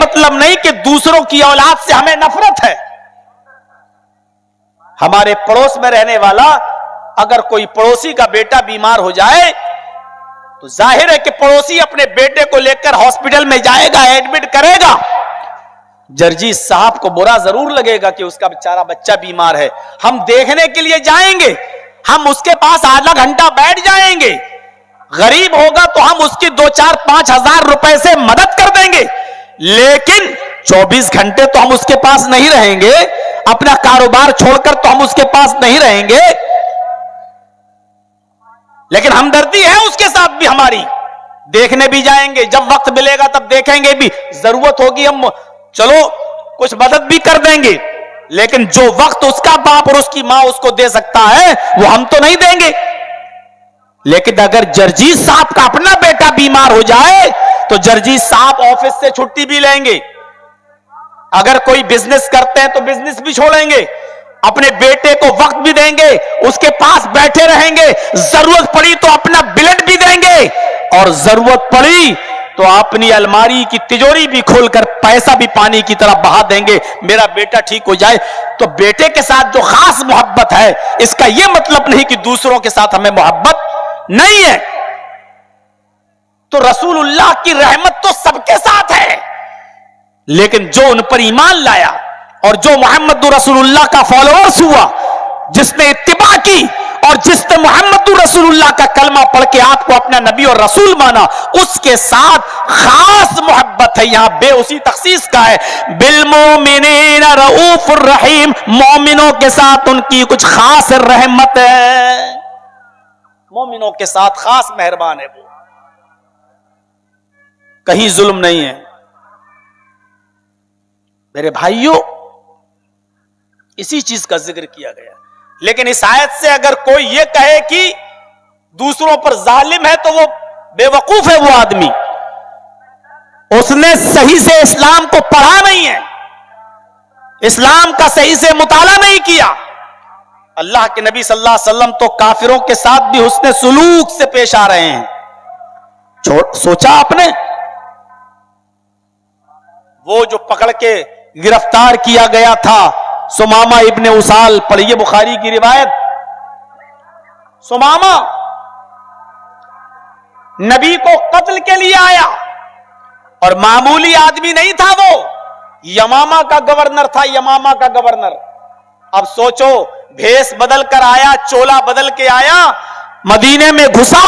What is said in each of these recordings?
मतलब नहीं कि दूसरों की औलाद से हमें नफरत है। हमारे पड़ोस में रहने वाला अगर कोई पड़ोसी का बेटा बीमार हो जाए तो जाहिर है कि पड़ोसी अपने बेटे को लेकर हॉस्पिटल में जाएगा, एडमिट करेगा। जर्जी साहब को बुरा जरूर लगेगा कि उसका बेचारा बच्चा बीमार है। हम देखने के लिए जाएंगे, हम उसके पास आधा घंटा बैठ जाएंगे। गरीब होगा तो हम उसकी 2-4-5 हजार रुपए से मदद कर देंगे, लेकिन 24 घंटे तो हम उसके पास नहीं रहेंगे। अपना कारोबार छोड़कर तो हम उसके पास नहीं रहेंगे। लेकिन हमदर्दी है उसके साथ भी हमारी, देखने भी जाएंगे, जब वक्त मिलेगा तब देखेंगे भी, जरूरत होगी हम चलो कुछ मदद भी कर देंगे। लेकिन जो वक्त उसका बाप और उसकी मां उसको दे सकता है वो हम तो नहीं देंगे। लेकिन अगर जर्जी साहब का अपना बेटा बीमार हो जाए तो जर्जी साहब ऑफिस से छुट्टी भी लेंगे। अगर कोई बिजनेस करते हैं तो बिजनेस भी छोड़ेंगे, अपने बेटे को वक्त भी देंगे, उसके पास बैठे रहेंगे। जरूरत पड़ी तो अपना ब्लड भी देंगे और जरूरत पड़ी तो अपनी अलमारी की तिजोरी भी खोलकर पैसा भी पानी की तरह बहा देंगे, मेरा बेटा ठीक हो जाए। तो बेटे के साथ जो खास मोहब्बत है, इसका यह मतलब नहीं कि दूसरों के साथ हमें मोहब्बत नहीं है। तो रसूलुल्लाह की रहमत तो सबके साथ है, लेकिन जो उन पर ईमान लाया और जो मोहम्मद रसूलुल्लाह का फॉलोअर्स हुआ, जिसने इत्तिबा की और जिसने मोहम्मद रसूलुल्लाह का कलमा पढ़ के आपको अपना नबी और रसूल माना, उसके साथ खास मोहब्बत है। यहां बे उसी तखसीस का है, बिल मोमिनीन रऊफुर रहीम, मोमिनों के साथ उनकी कुछ खास रहमत है, मोमिनों के साथ खास मेहरबान है वो, कहीं जुल्म नहीं है। मेरे भाइयों, इसी चीज का जिक्र किया गया। लेकिन इस आयत से अगर कोई यह कहे कि दूसरों पर जालिम है तो वो बेवकूफ है, वो आदमी, उसने सही से इस्लाम को पढ़ा नहीं है, इस्लाम का सही से मुताला नहीं किया। अल्लाह के नबी सल्लल्लाहु अलैहि वसल्लम तो काफिरों के साथ भी हुस्ने सुलूक से पेश आ रहे हैं। सोचा आपने, वो जो पकड़ के गिरफ्तार किया गया था सुमामा इब्ने उसाल, पढ़िए बुखारी की रिवायत। सुमामा नबी को कत्ल के लिए आया और मामूली आदमी नहीं था, वो यमामा का गवर्नर था, यमामा का गवर्नर। अब सोचो, भेष बदल कर आया, चोला बदल के आया, मदीने में घुसा,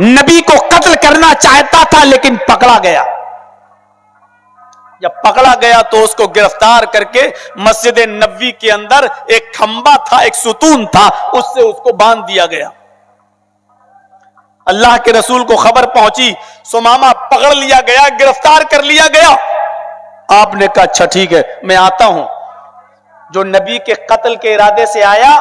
नबी को कत्ल करना चाहता था लेकिन पकड़ा गया। जब पकड़ा गया तो उसको गिरफ्तार करके मस्जिद नबवी के अंदर एक खंबा था, एक सुतून था, उससे उसको बांध दिया गया। अल्लाह के रसूल को खबर पहुंची, सुमामा पकड़ लिया गया, गिरफ्तार कर लिया गया। आपने कहा अच्छा ठीक है, मैं आता हूं। जो नबी के कत्ल के इरादे से आया,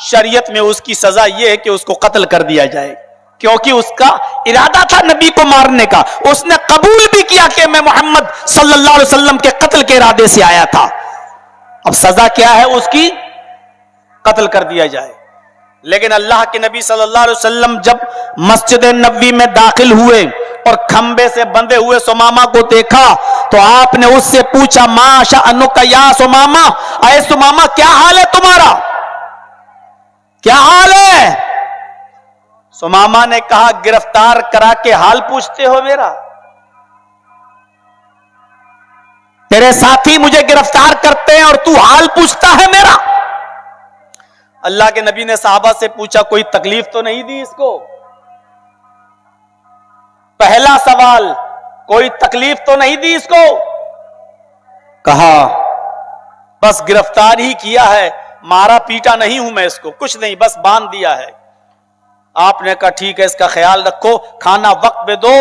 शरीयत में उसकी सजा यह है कि उसको कत्ल कर दिया जाए, क्योंकि उसका इरादा था नबी को मारने का। उसने कबूल भी किया कि मैं मोहम्मद सल्लल्लाहु अलैहि वसल्लम के कत्ल के इरादे से आया था। अब सजा क्या है उसकी? कत्ल कर दिया जाए। लेकिन अल्लाह के नबी सल्लल्लाहु अलैहि वसल्लम जब मस्जिद नबवी में दाखिल हुए और खंबे से बंधे हुए सुमामा को देखा तो आपने उससे पूछा, माशा अनुका या सुमामा, अरे सुमामा क्या हाल है तुम्हारा, क्या हाल है? सुमामा ने कहा, गिरफ्तार करा के हाल पूछते हो मेरा? तेरे साथी मुझे गिरफ्तार करते हैं और तू हाल पूछता है मेरा? अल्लाह के नबी ने साहबा से पूछा, कोई तकलीफ तो नहीं दी इसको? पहला सवाल, कोई तकलीफ तो नहीं दी इसको? कहा बस गिरफ्तार ही किया है, मारा पीटा नहीं हूं मैं इसको, कुछ नहीं, बस बांध दिया है। आपने कहा ठीक है, इसका ख्याल रखो, खाना वक्त पे दो,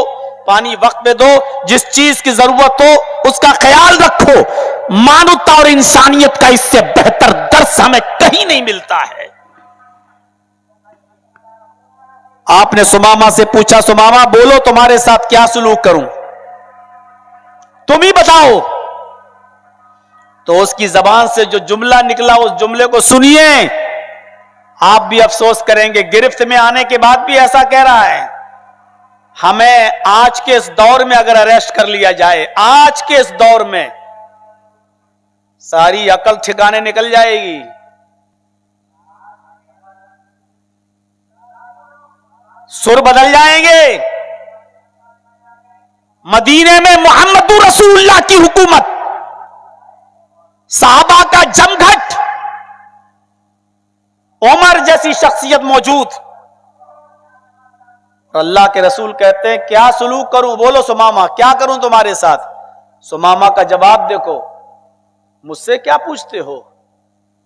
पानी वक्त पे दो, जिस चीज की जरूरत हो उसका ख्याल रखो। मानवता और इंसानियत का इससे बेहतर दर्स हमें कहीं नहीं मिलता है। आपने सुमामा से पूछा, सुमामा बोलो तुम्हारे साथ क्या सलूक करूं, तुम ही बताओ। तो उसकी जबान से जो जुमला निकला उस जुमले को सुनिए, आप भी अफसोस करेंगे। गिरफ्त में आने के बाद भी ऐसा कह रहा है, हमें आज के इस दौर में अगर अरेस्ट कर लिया जाए, आज के इस दौर में सारी अकल ठिकाने निकल जाएगी। सुर बदल जाएंगे। मदीने में मोहम्मदुर रसूलुल्लाह की हुकूमत, साहबा का जमघट, उमर जैसी शख्सियत मौजूद। अल्लाह के रसूल कहते हैं क्या सलूक करूं? बोलो सुमामा, क्या करूं तुम्हारे साथ? सुमामा का जवाब देखो, मुझसे क्या पूछते हो?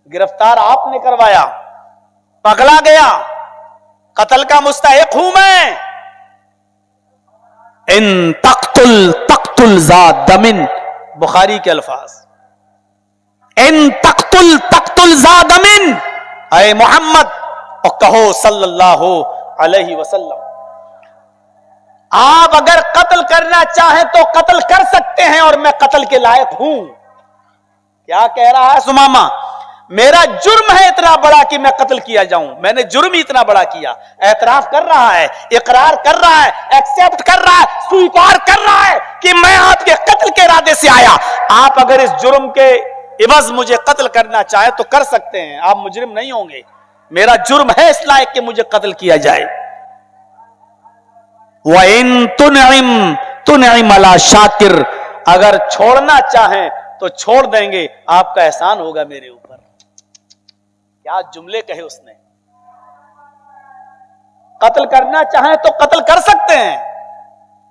गिरफ्तार आपने करवाया, पगला गया, कत्ल का मुस्तहिक हूं मैं। इन तख्तुल तख्तुल ज़ात दमिन, बुखारी के अल्फाज, इन तख्तुल तख्तुल ज़ात दमिन, ऐ मोहम्मद और कहो सल्लल्लाहु अलैहि वसल्लम, आप अगर कत्ल करना चाहें तो कत्ल कर सकते हैं और मैं कत्ल के लायक हूं। क्या कह रहा है सुमामा? मेरा जुर्म है इतना बड़ा कि मैं कत्ल किया जाऊं। मैंने जुर्म ही इतना बड़ा किया। एतराफ कर रहा है, इकरार कर रहा है, एक्सेप्ट कर रहा है, स्वीकार कर रहा है कि मैं आपके कत्ल के इरादे से आया। आप अगर इस जुर्म के इवज मुझे कत्ल करना चाहे तो कर सकते हैं, आप मुजरिम नहीं होंगे। मेरा जुर्म है इस लायक कि मुझे कत्ल किया जाए। वइन तुनइम अला शाकिर, अगर छोड़ना चाहें तो छोड़ देंगे, आपका एहसान होगा मेरे ऊपर। क्या जुमले कहे उसने। कत्ल करना चाहें तो कत्ल कर सकते हैं,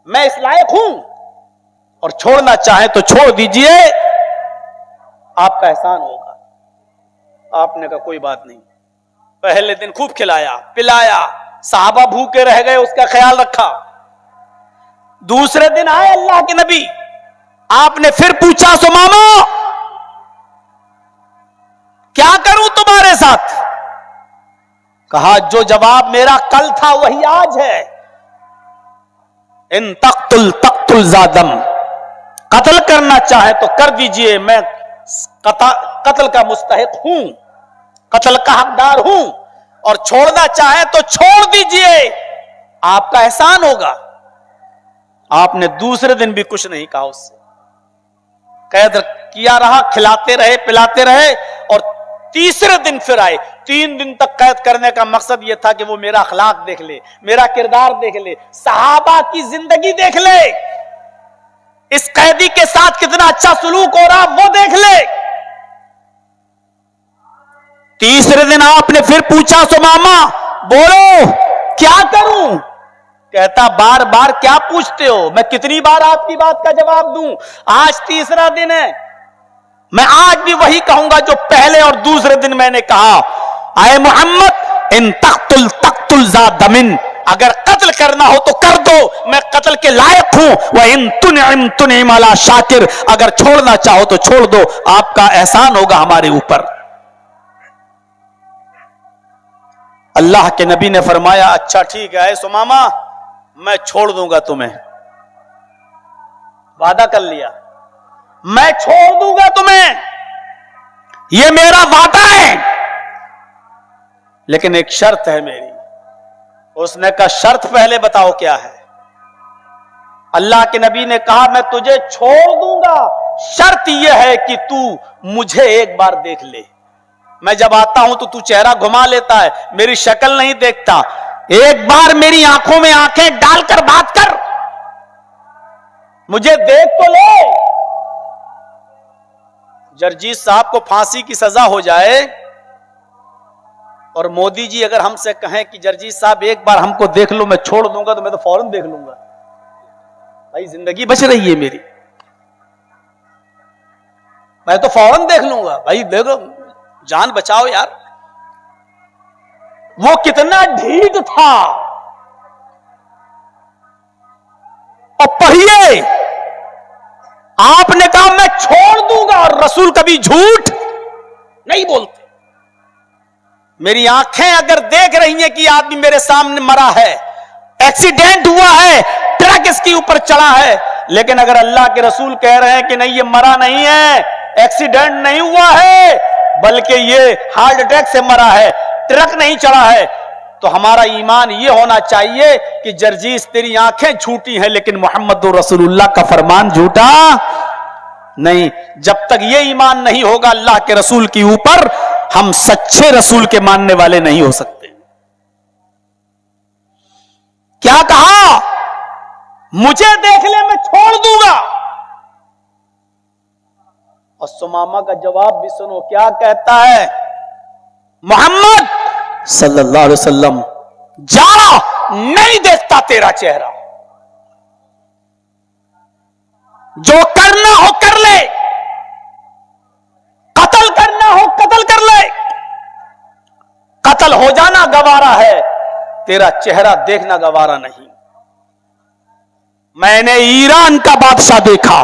मैं इस लायक हूं, और छोड़ना चाहें तो छोड़ दीजिए, आपका एहसान होगा। आपने कहा कोई बात नहीं। पहले दिन खूब खिलाया पिलाया, साहबा भूखे रह गए, उसका ख्याल रखा। दूसरे दिन आए अल्लाह के नबी, आपने फिर पूछा सुमामा क्या करूं तुम्हारे साथ? कहा जो जवाब मेरा कल था वही आज है। इन तख्तुल तख्तुल ज़ादम, कत्ल करना चाहे तो कर दीजिए, मैं कत्ल का मुस्तहिक हूं, कत्ल का हकदार हूं, और छोड़ना चाहे तो छोड़ दीजिए, आपका एहसान होगा। आपने दूसरे दिन भी कुछ नहीं कहा उससे, कैद किया रहा, खिलाते रहे पिलाते रहे, और तीसरे दिन फिर आए। 3 दिन तक कैद करने का मकसद यह था कि वो मेरा अखलाक देख ले, मेरा किरदार देख ले, सहाबा की जिंदगी देख ले, इस कैदी के साथ कितना अच्छा सलूक हो रहा वो देख ले। तीसरे दिन आपने फिर पूछा सुमामा बोलो क्या करूं? कहता बार बार क्या पूछते हो, मैं कितनी बार आपकी बात का जवाब दूं? आज तीसरा दिन है, मैं आज भी वही कहूंगा जो पहले और दूसरे दिन मैंने कहा। आए मोहम्मद इन तख्तुल तख्तुल ज़ात दमिन, अगर कत्ल करना हो तो कर दो, मैं कत्ल के लायक हूं। वह इन तुनइम अला शाकिर, अगर छोड़ना चाहो तो छोड़ दो, आपका एहसान होगा हमारे ऊपर। अल्लाह के नबी ने फरमाया अच्छा ठीक है सुमामा, मैं छोड़ दूंगा तुम्हें, वादा कर लिया, मैं छोड़ दूंगा तुम्हें, यह मेरा वादा है, लेकिन एक शर्त है मेरी। उसने कहा शर्त पहले बताओ क्या है? अल्लाह के नबी ने कहा मैं तुझे छोड़ दूंगा, शर्त यह है कि तू मुझे एक बार देख ले। मैं जब आता हूं तो तू चेहरा घुमा लेता है, मेरी शक्ल नहीं देखता, एक बार मेरी आंखों में आंखें डालकर बात कर, मुझे देख तो ले। जर्जीस साहब को फांसी की सजा हो जाए और मोदी जी अगर हमसे कहें कि जर्जीस साहब एक बार हमको देख लो, मैं छोड़ दूंगा, तो मैं तो फौरन देख लूंगा। भाई जिंदगी बच रही है मेरी, मैं तो फौरन देख लूंगा। भाई देखो जान बचाओ यार। वो कितना ढीठ था। और पढ़िए, आपने कहा मैं छोड़ दूंगा, और रसूल कभी झूठ नहीं बोलते। मेरी आंखें अगर देख रही हैं कि आदमी मेरे सामने मरा है, एक्सीडेंट हुआ है, ट्रक इसके ऊपर चढ़ा है, लेकिन अगर अल्लाह के रसूल कह रहे हैं कि नहीं ये मरा नहीं है, एक्सीडेंट नहीं हुआ है, बल्कि ये हार्ट अटैक से मरा है, ट्रक नहीं चढ़ा है, तो हमारा ईमान यह होना चाहिए कि जर्जीस तेरी आंखें झूठी हैं लेकिन मोहम्मद रसूलुल्लाह का फरमान झूठा नहीं। जब तक यह ईमान नहीं होगा अल्लाह के रसूल के ऊपर, हम सच्चे रसूल के मानने वाले नहीं हो सकते। क्या कहा? मुझे देख ले मैं छोड़ दूंगा। और सुमामा का जवाब भी सुनो, क्या कहता है मोहम्मद सल्लल्लाहु अलैहि वसल्लम, जा, नहीं देखता तेरा चेहरा, जो करना हो कर ले, कत्ल करना हो कत्ल कर ले, कत्ल हो जाना गवारा है, तेरा चेहरा देखना गवारा नहीं। मैंने ईरान का बादशाह देखा,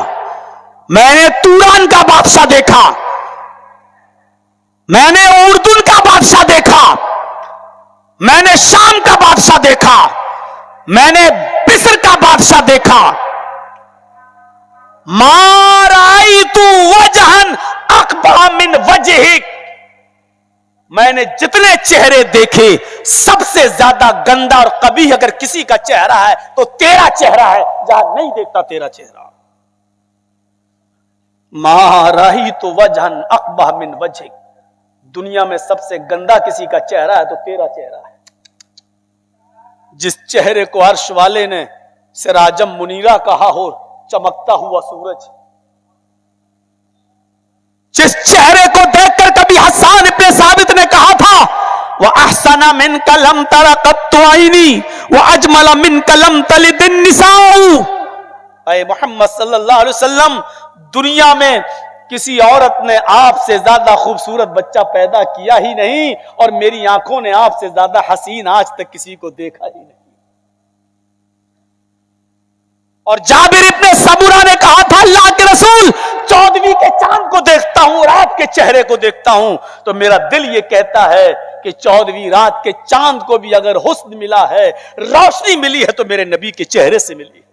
मैंने तुरान का बादशाह देखा, मैंने उर्दून का बादशाह देखा, मैंने शाम का बादशाह देखा, मैंने बिस्र का बादशाह देखा। माराई तू वजहन अकबा मिन वजहिक, मैंने जितने चेहरे देखे सबसे ज्यादा गंदा और कबीह अगर किसी का चेहरा है तो तेरा चेहरा है, जहां नहीं देखता तेरा चेहरा। माराई तो वजहन अकबा मिन वजहिक, दुनिया में सबसे गंदा किसी का चेहरा है तो तेरा चेहरा है। जिस चेहरे को अर्श वाले ने सिराजम मुनीरा कहा हो, चमकता हुआ सूरज, जिस चेहरे को देखकर कभी हसन इब्न साबित ने कहा था, वह अहसना मिन कलम तरा कत्तु आईनी वह अजमल मिन कलम तलिदिन निसाउ। ऐ मोहम्मद सल्लल्लाहु अलैहि वसल्लम, दुनिया में किसी औरत ने आपसे ज्यादा खूबसूरत बच्चा पैदा किया ही नहीं, और मेरी आंखों ने आपसे ज्यादा हसीन आज तक किसी को देखा ही नहीं। और जाबिर इब्ने सबुरा ने कहा था, अल्लाह के रसूल, 14वीं के चांद को देखता हूं, रात के चेहरे को देखता हूं, तो मेरा दिल यह कहता है कि 14वीं रात के चांद को भी अगर हुस्न मिला है, रोशनी मिली है, तो मेरे नबी के चेहरे से मिली है।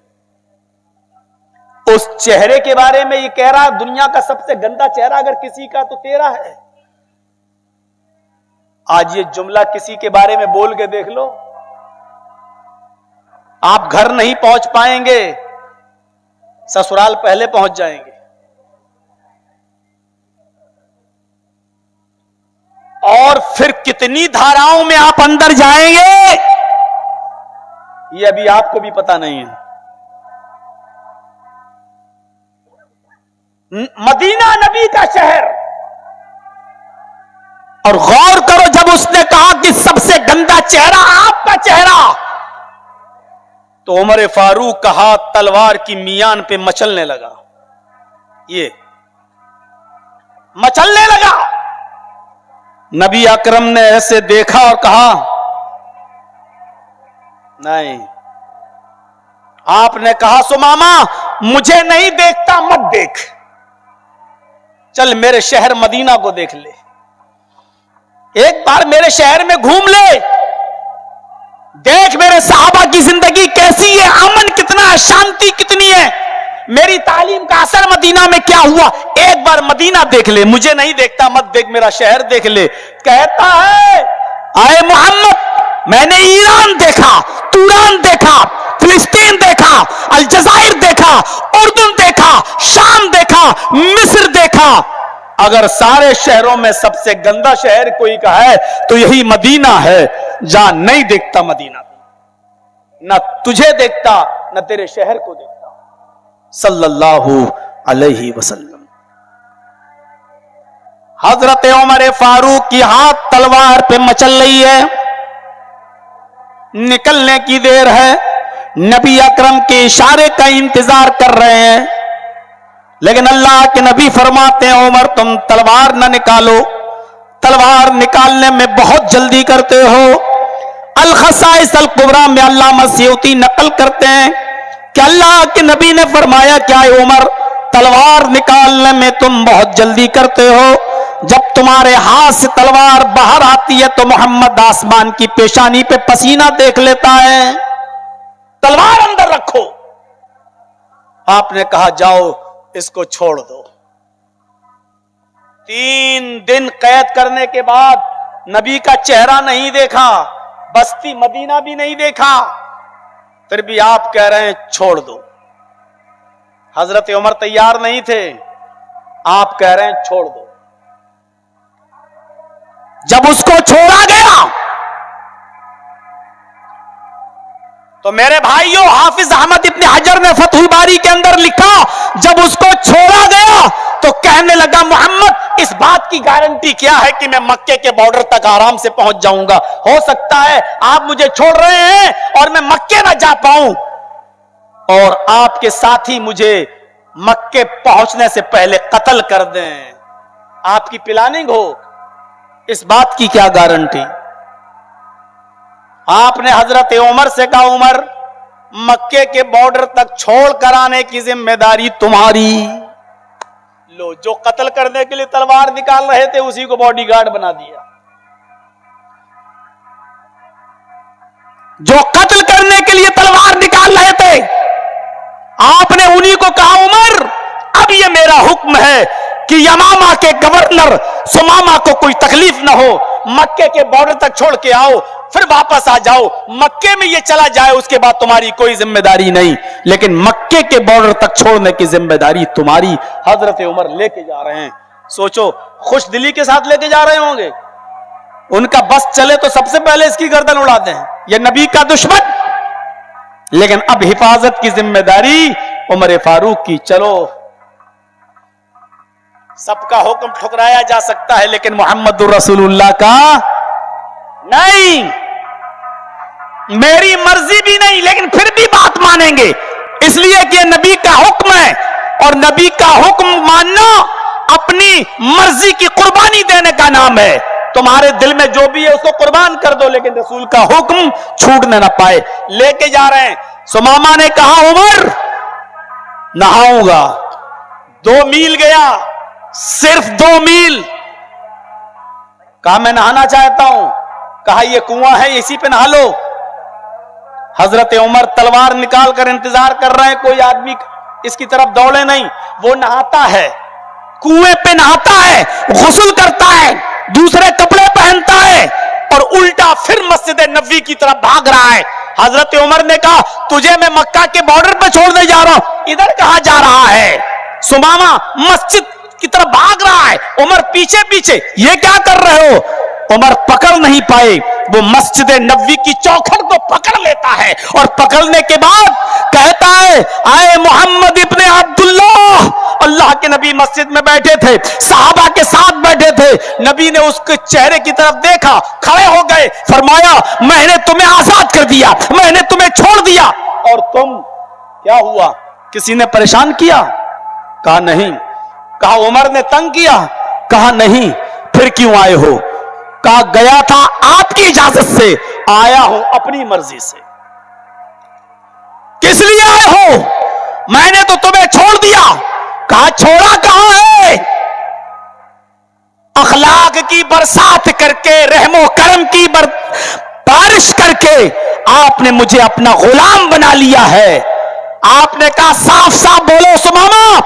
उस चेहरे के बारे में ये कह रहा है, दुनिया का सबसे गंदा चेहरा अगर किसी का तो तेरा है। आज ये जुमला किसी के बारे में बोल के देख लो, आप घर नहीं पहुंच पाएंगे, ससुराल पहले पहुंच जाएंगे। और फिर कितनी धाराओं में आप अंदर जाएंगे, ये अभी आपको भी पता नहीं है। मदीना नबी का शहर, और गौर करो जब उसने कहा कि सबसे गंदा चेहरा आपका चेहरा, तो उमर फारूक का हाथ तलवार की मियान पे मचलने लगा, ये मचलने लगा। नबी अकरम ने ऐसे देखा और कहा, नहीं। आपने कहा, सुमामा मुझे नहीं देखता मत देख, चल मेरे शहर मदीना को देख ले, एक बार मेरे शहर में घूम ले, देख मेरे सहाबा की जिंदगी कैसी है, अमन कितना है, शांति कितनी है, मेरी तालीम का असर मदीना में क्या हुआ, एक बार मदीना देख ले, मुझे नहीं देखता मत देख, मेरा शहर देख ले। कहता है, आए मोहम्मद, मैंने ईरान देखा, तुरान देखा, फिलिस्तीन देखा, अलजायर देखा, उर्दू देखा, शाम देखा, मिस्र देखा, अगर सारे शहरों में सबसे गंदा शहर कोई का है तो यही मदीना है, जहां नहीं देखता मदीना, ना तुझे देखता ना तेरे शहर को देखता। सल्लल्लाहु अलैहि वसल्लम। हजरत उमर फारूक की हाथ तलवार पे मचल रही है, निकलने की देर है, नबी अकरम के इशारे का इंतजार कर रहे हैं, लेकिन अल्लाह के नबी फरमाते हैं, उमर तुम तलवार न निकालो, तलवार निकालने में बहुत जल्दी करते हो। अल-खसाइस अल-कुबरा में अल्लामा सियूती नकल करते हैं कि अल्लाह के नबी ने फरमाया, क्या उमर तलवार निकालने में तुम बहुत जल्दी करते हो, जब तुम्हारे हाथ से तलवार बाहर आती है तो मोहम्मद आसमान की पेशानी पे पसीना देख लेता है, तलवार अंदर रखो। आपने कहा, जाओ इसको छोड़ दो। 3 दिन कैद करने के बाद नबी का चेहरा नहीं देखा, बस्ती मदीना भी नहीं देखा, फिर भी आप कह रहे हैं छोड़ दो। हजरत उमर तैयार नहीं थे, आप कह रहे हैं छोड़ दो। जब उसको छोड़ा गया तो मेरे भाइयों, हाफिज अहमद इब्न हजर ने फतहुल बारी के अंदर लिखा, जब उसको छोड़ा गया तो कहने लगा, मोहम्मद इस बात की गारंटी क्या है कि मैं मक्के के बॉर्डर तक आराम से पहुंच जाऊंगा? हो सकता है आप मुझे छोड़ रहे हैं और मैं मक्के ना जा पाऊं और आपके साथी मुझे मक्के पहुंचने से पहले कत्ल कर दें। आपकी प्लानिंग हो, इस बात की क्या गारंटी? आपने हजरत उमर से कहा, उमर मक्के के बॉर्डर तक छोड़ कर आने की जिम्मेदारी तुम्हारी। लो, जो कत्ल करने के लिए तलवार निकाल रहे थे उसी को बॉडीगार्ड बना दिया। जो कत्ल करने के लिए तलवार निकाल रहे थे, आपने उन्हीं को कहा, उमर अब ये मेरा हुक्म है कि यमामा के गवर्नर सुमामा को कोई तकलीफ ना हो, मक्के के बॉर्डर तक छोड़ के आओ, फिर वापस आ जाओ। मक्के में ये चला जाए उसके बाद तुम्हारी कोई जिम्मेदारी नहीं, लेकिन मक्के के बॉर्डर तक छोड़ने की जिम्मेदारी तुम्हारी। हजरत उमर लेके जा रहे हैं। सोचो, खुश दिली के साथ लेके जा रहे होंगे। उनका बस चले तो सबसे पहले इसकी गर्दन उड़ाते हैं, ये नबी का दुश्मन। लेकिन अब हिफाजत की जिम्मेदारी उमर फारूक की। चलो, सबका हुक्म ठुकराया जा सकता है लेकिन मोहम्मदुर रसूलुल्लाह का नहीं। मेरी मर्जी भी नहीं, लेकिन फिर भी बात मानेंगे, इसलिए कि नबी का हुक्म है और नबी का हुक्म मानना अपनी मर्जी की कुर्बानी देने का नाम है। तुम्हारे दिल में जो भी है उसको कुर्बान कर दो, लेकिन रसूल का हुक्म छूटने ना पाए। लेके जा रहे हैं। सुमामा ने कहा, उमर नहाऊंगा। 2 मील गया, सिर्फ 2 मील। कहा मैं नहाना चाहता हूं। कहा ये कुआं है, इसी पे नहा लो। हजरत उमर तलवार निकाल कर इंतजार कर रहे हैं, कोई आदमी इसकी तरफ दौड़े नहीं। वो नहाता है, कुएं पे नहाता है, गुस्ल करता है, दूसरे कपड़े पहनता है और उल्टा फिर मस्जिद नबवी की तरफ भाग रहा है। हजरत उमर ने कहा, तुझे मैं मक्का के बॉर्डर पे छोड़ने जा रहा हूं, इधर कहां जा रहा है? सुमामा मस्जिद की तरफ भाग रहा है, उमर पीछे पीछे। ये क्या कर रहे हो? उमर पकड़ नहीं पाए, वो मस्जिद नबवी की चौखट को पकड़ लेता है और पकड़ने के बाद कहता है, आए मोहम्मद इब्ने अब्दुल्लाह। अल्लाह के नबी मस्जिद में बैठे थे, सहाबा के साथ बैठे थे। नबी ने उसके चेहरे की तरफ देखा, खड़े हो गए, फरमाया, मैंने तुम्हें आजाद कर दिया, मैंने तुम्हें छोड़ दिया, और तुम क्या हुआ? किसी ने परेशान किया? कहा नहीं। कहा उमर ने तंग किया? कहा नहीं। फिर क्यों आए हो? कहा गया था आपकी इजाजत से, आया हूं अपनी मर्जी से। किस लिए आए हो? मैंने तो तुम्हें छोड़ दिया। कहा छोड़ा कहां है? अखलाक की बरसात करके, रहमो करम की बारिश करके आपने मुझे अपना गुलाम बना लिया है। आपने कहा साफ साफ बोलो सुमामा,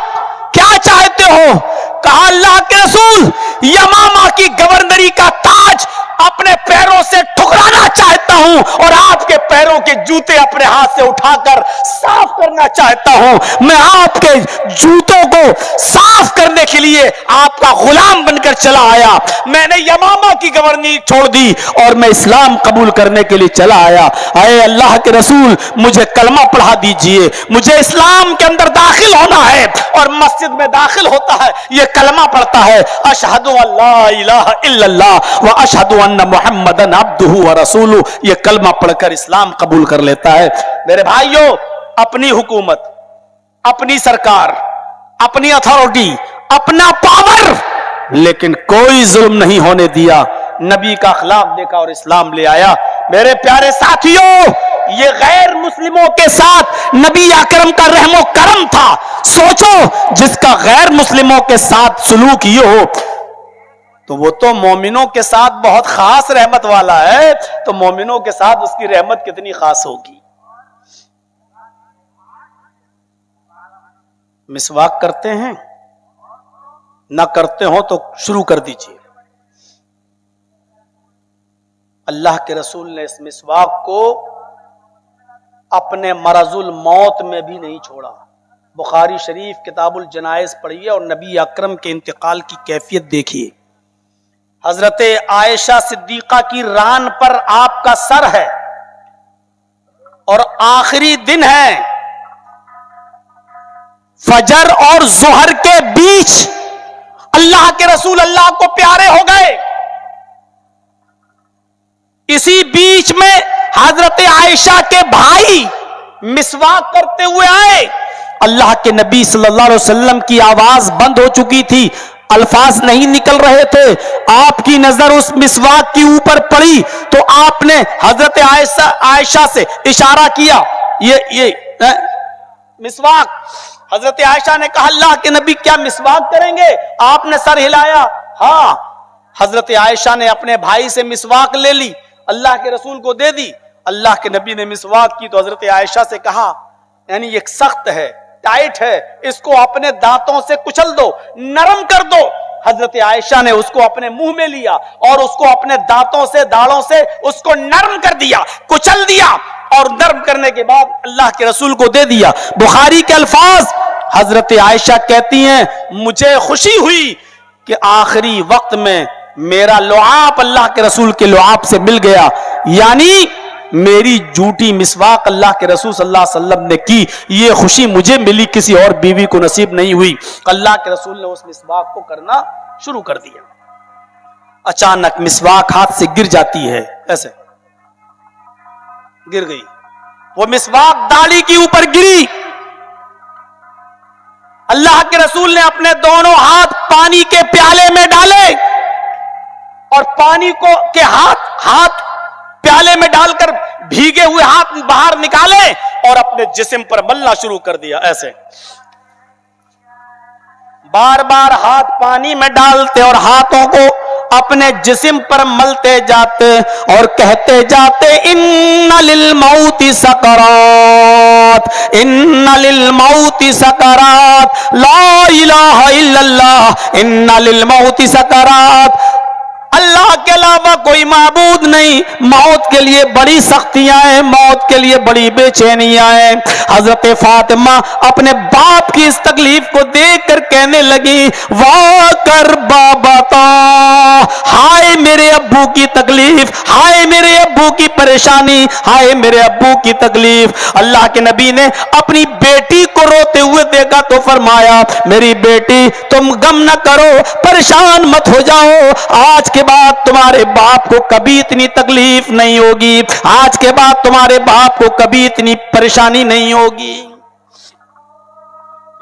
क्या चाहते हो? कहा अल्लाह के रसूल, यमामा की गवर्नरी का ताज अपने पैरों से ठुकराना चाहता हूं और आपके पैरों के जूते अपने हाथ से उठाकर साफ करना चाहता हूं। मैं आपके जूतों को साफ करने के लिए आपका गुलाम बनकर चला आया। मैंने यमामा की गवर्नरी छोड़ दी और मैं इस्लाम कबूल करने के लिए चला आया। अरे अल्लाह के रसूल, मुझे कलमा पढ़ा दीजिए, मुझे इस्लाम के अंदर दाखिल होना है। और मस्जिद में दाखिल होता है, ये कलमा पढ़ता है, अशहदु अल्ला इलाहा इल्लल्लाह व अशहदु अन्ना मुहम्मदन अब्दुहु व रसूलुहु। ये कलमा पढ़कर इस्लाम कबूल कर लेता है। मेरे भाइयों, अपनी हुकूमत, अपनी सरकार, अपनी अथॉरिटी, अपना पावर, लेकिन कोई जुल्म नहीं होने दिया। नबी का अखलाक देखा और इस्लाम ले आया। मेरे प्यारे साथियों, ये गैर मुस्लिमों के साथ नबी अकरम का रहमो करम था। सोचो, जिसका गैर मुस्लिमों के साथ सलूक ये हो तो वो तो मोमिनों के साथ बहुत खास रहमत वाला है, तो मोमिनों के साथ उसकी रहमत कितनी खास होगी। मिसवाक करते हैं? ना करते हो तो शुरू कर दीजिए। अल्लाह के रसूल ने इस मिसवाक को अपने मरजुल मौत में भी नहीं छोड़ा। बुखारी शरीफ किताबुल जनाइज पढ़िए और नबी अकरम के इंतकाल की कैफियत देखिए। हजरत आयशा सिद्दीका की रान पर आपका सर है और आखिरी दिन है, फजर और जुहर के बीच अल्लाह के रसूल अल्लाह को प्यारे हो गए। इसी बीच में हजरत आयशा के भाई मिसवाक करते हुए आए। अल्लाह के नबी सल्लल्लाहु अलैहि वसल्लम की आवाज बंद हो चुकी थी, अल्फाज नहीं निकल रहे थे। आपकी नजर उस मिसवाक के ऊपर पड़ी तो आपने हजरत आयशा से इशारा किया, ये मिसवाक। हजरत आयशा ने कहा, अल्लाह के नबी क्या मिसवाक करेंगे? आपने सर हिलाया। हाँ, हजरत आयशा ने अपने भाई से मिसवाक ले ली, अल्लाह के रसूल को दे दी। अल्लाह के नबी ने मिसवाक की तो हजरत आयशा से कहा, यानी ये सख्त है, टाइट है, इसको अपने दांतों से कुचल दो, नरम कर दो। हजरत आयशा ने उसको अपने मुंह में लिया और उसको अपने दांतों से, दाढ़ों से उसको नरम कर दिया, कुचल दिया और नरम करने के बाद अल्लाह के रसूल को दे दिया। बुखारी के अल्फाज, हजरत आयशा कहती हैं, मुझे खुशी हुई कि आखिरी वक्त में मेरा लुआब अल्लाह के रसूल के लुआब से मिल गया, यानी मेरी झूठी मिसवाक अल्लाह के रसूल सल्लल्लाहु अलैहि वसल्लम ने की, ये खुशी मुझे मिली, किसी और बीवी को नसीब नहीं हुई। अल्लाह के रसूल ने उस मिसवाक को करना शुरू कर दिया। अचानक मिसवाक हाथ से गिर जाती है, ऐसे गिर गई। वो मिसवाक दाढ़ी के ऊपर गिरी। अल्लाह के रसूल ने अपने दोनों हाथ पानी के प्याले में डाले और पानी को के हाथ प्याले में डालकर भीगे हुए हाथ बाहर निकाले और अपने जिस्म पर मलना शुरू कर दिया। ऐसे बार बार हाथ पानी में डालते और हाथों को अपने जिस्म पर मलते जाते और कहते जाते, इन्ना लिल मौति सकरात, इन्ना लिल मौति सकरात, ला इलाहा इल्लल्लाह, इन्ना लिल मौति सकरात। अल्लाह के अलावा कोई माबूद नहीं, मौत के लिए बड़ी सख्तियां हैं, मौत के लिए बड़ी बेचैनियां हैं। हजरत फातिमा अपने बाप की इस तकलीफ को देखकर कहने लगी, वाह कर बाबा, हाय मेरे अब्बू की तकलीफ, हाय मेरे अब्बू की परेशानी, हाय मेरे अब्बू की तकलीफ। अल्लाह के नबी ने अपनी बेटी को रोते हुए देखा तो फरमाया, मेरी बेटी तुम गम न करो, परेशान मत हो जाओ, आज के बाद तुम्हारे बाप को कभी इतनी तकलीफ नहीं होगी, आज के बाद तुम्हारे बाप को कभी इतनी परेशानी नहीं होगी।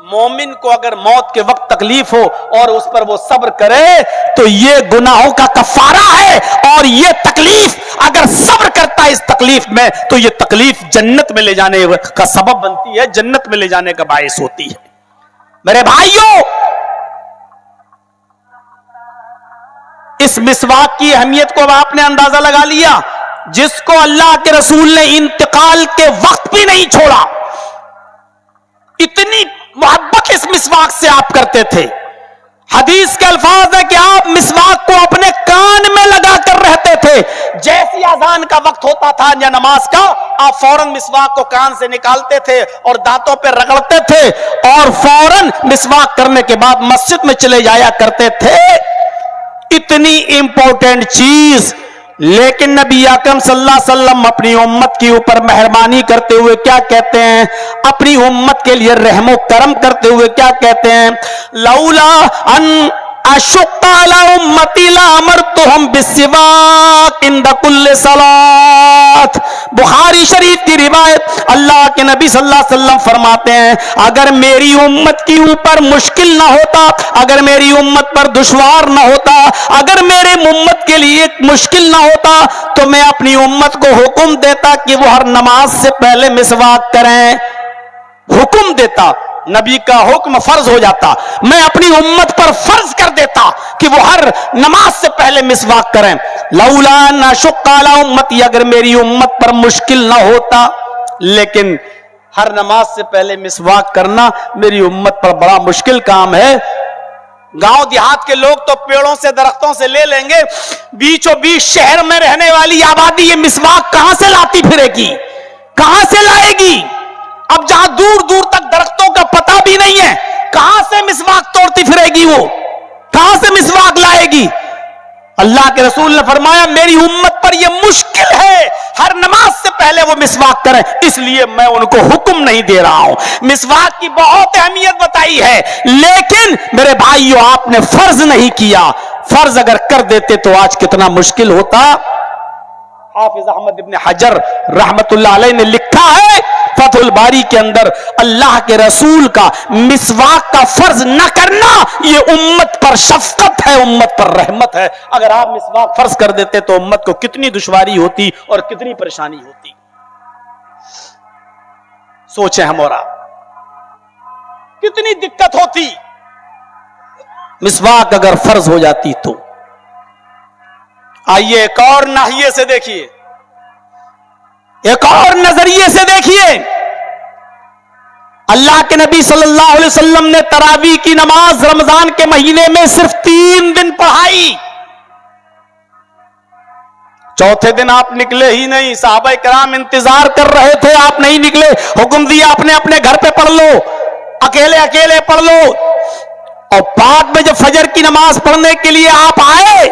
मोमिन को अगर मौत के वक्त तकलीफ हो और उस पर वो सब्र करे तो ये गुनाहों का कफारा है, और ये तकलीफ अगर सब्र करता है इस तकलीफ में तो ये तकलीफ जन्नत में ले जाने का सबब बनती है, जन्नत में ले जाने का बायस होती है। मेरे भाइयों, इस मिसवाक की अहमियत को आपने अंदाजा लगा लिया, जिसको अल्लाह के रसूल ने इंतकाल के वक्त भी नहीं छोड़ा। इतनी मोहब्बत इस मिसवाक से आप करते थे। हदीस के अल्फाज है कि आप मिसवाक को अपने कान में लगा कर रहते थे। जैसी अजान का वक्त होता था या नमाज का, आप फौरन मिसवाक को कान से निकालते थे और दांतों पे रगड़ते थे और फौरन मिसवाक करने के बाद मस्जिद में चले जाया करते थे। इतनी इंपॉर्टेंट चीज, लेकिन नबी अकरम सल्लल्लाहु अलैहि वसल्लम अपनी उम्मत के ऊपर मेहरबानी करते हुए क्या कहते हैं, अपनी उम्मत के लिए रहमो करम करते हुए क्या कहते हैं, लौला अन अशुक्का अला उम्मती ला अमरतुहुम बिस्सिवाक इंद कुल्ल सलात। बुखारी शरीफ की रिवायत, अल्लाह के नबी सल्लल्लाहु अलैहि वसल्लम फरमाते हैं, अगर मेरी उम्मत के ऊपर मुश्किल ना होता, अगर मेरी उम्मत पर दुश्वार ना होता, अगर मेरे उम्मत के लिए मुश्किल ना होता तो मैं अपनी उम्मत को हुक्म देता कि वो हर नमाज से पहले मिसवाक करें। हुक्म देता, नबी का हुक्म फर्ज हो जाता, मैं अपनी उम्मत पर फर्ज कर देता कि वो हर नमाज से पहले मिसवाक करें। लौला न शुक्का अला उम्मती, अगर मेरी उम्मत पर मुश्किल ना होता, लेकिन हर नमाज से पहले मिसवाक करना मेरी उम्मत पर बड़ा मुश्किल काम है। गांव देहात के लोग तो पेड़ों से दरख्तों से ले लेंगे, बीचों बीच शहर में रहने वाली आबादी ये मिसवाक कहां से लाती फिरेगी, कहां से लाएगी? अब जहां दूर दूर तक दरख्तों का पता भी नहीं है, कहां से मिसवाक तोड़ती फिरेगी? वो कहां से मिसवाक लाएगी? अल्लाह के रसूल ने फरमाया मेरी उम्मत पर यह मुश्किल है हर नमाज से पहले वो मिसवाक करें, इसलिए मैं उनको हुक्म नहीं दे रहा हूं। मिसवाक की बहुत अहमियत बताई है, लेकिन मेरे भाइयों आपने फर्ज नहीं किया। फर्ज अगर कर देते तो आज कितना मुश्किल होता। हाफिज अहमद इब्न हजर रहमतुल्लाह अलैह ने लिखा है फतहुल बारी के अंदर, अल्लाह के रसूल का मिसवाक का फर्ज न करना ये उम्मत पर शफकत है, उम्मत पर रहमत है। अगर आप मिसवाक फर्ज कर देते तो उम्मत को कितनी दुश्वारी होती और कितनी परेशानी होती। सोचें हम और आप, कितनी दिक्कत होती मिसवाक अगर फर्ज हो जाती तो। आइए एक और नाहिए से देखिए, एक और नजरिए से देखिए। अल्लाह के नबी सल्लल्लाहु अलैहि वसल्लम ने तरावी की नमाज रमजान के महीने में सिर्फ 3 दिन पढ़ाई। चौथे दिन आप निकले ही नहीं, सहाबा किराम इंतजार कर रहे थे, आप नहीं निकले। हुक्म दिया अपने अपने घर पे पढ़ लो, अकेले अकेले पढ़ लो। और बाद में जब फजर की नमाज पढ़ने के लिए आप आए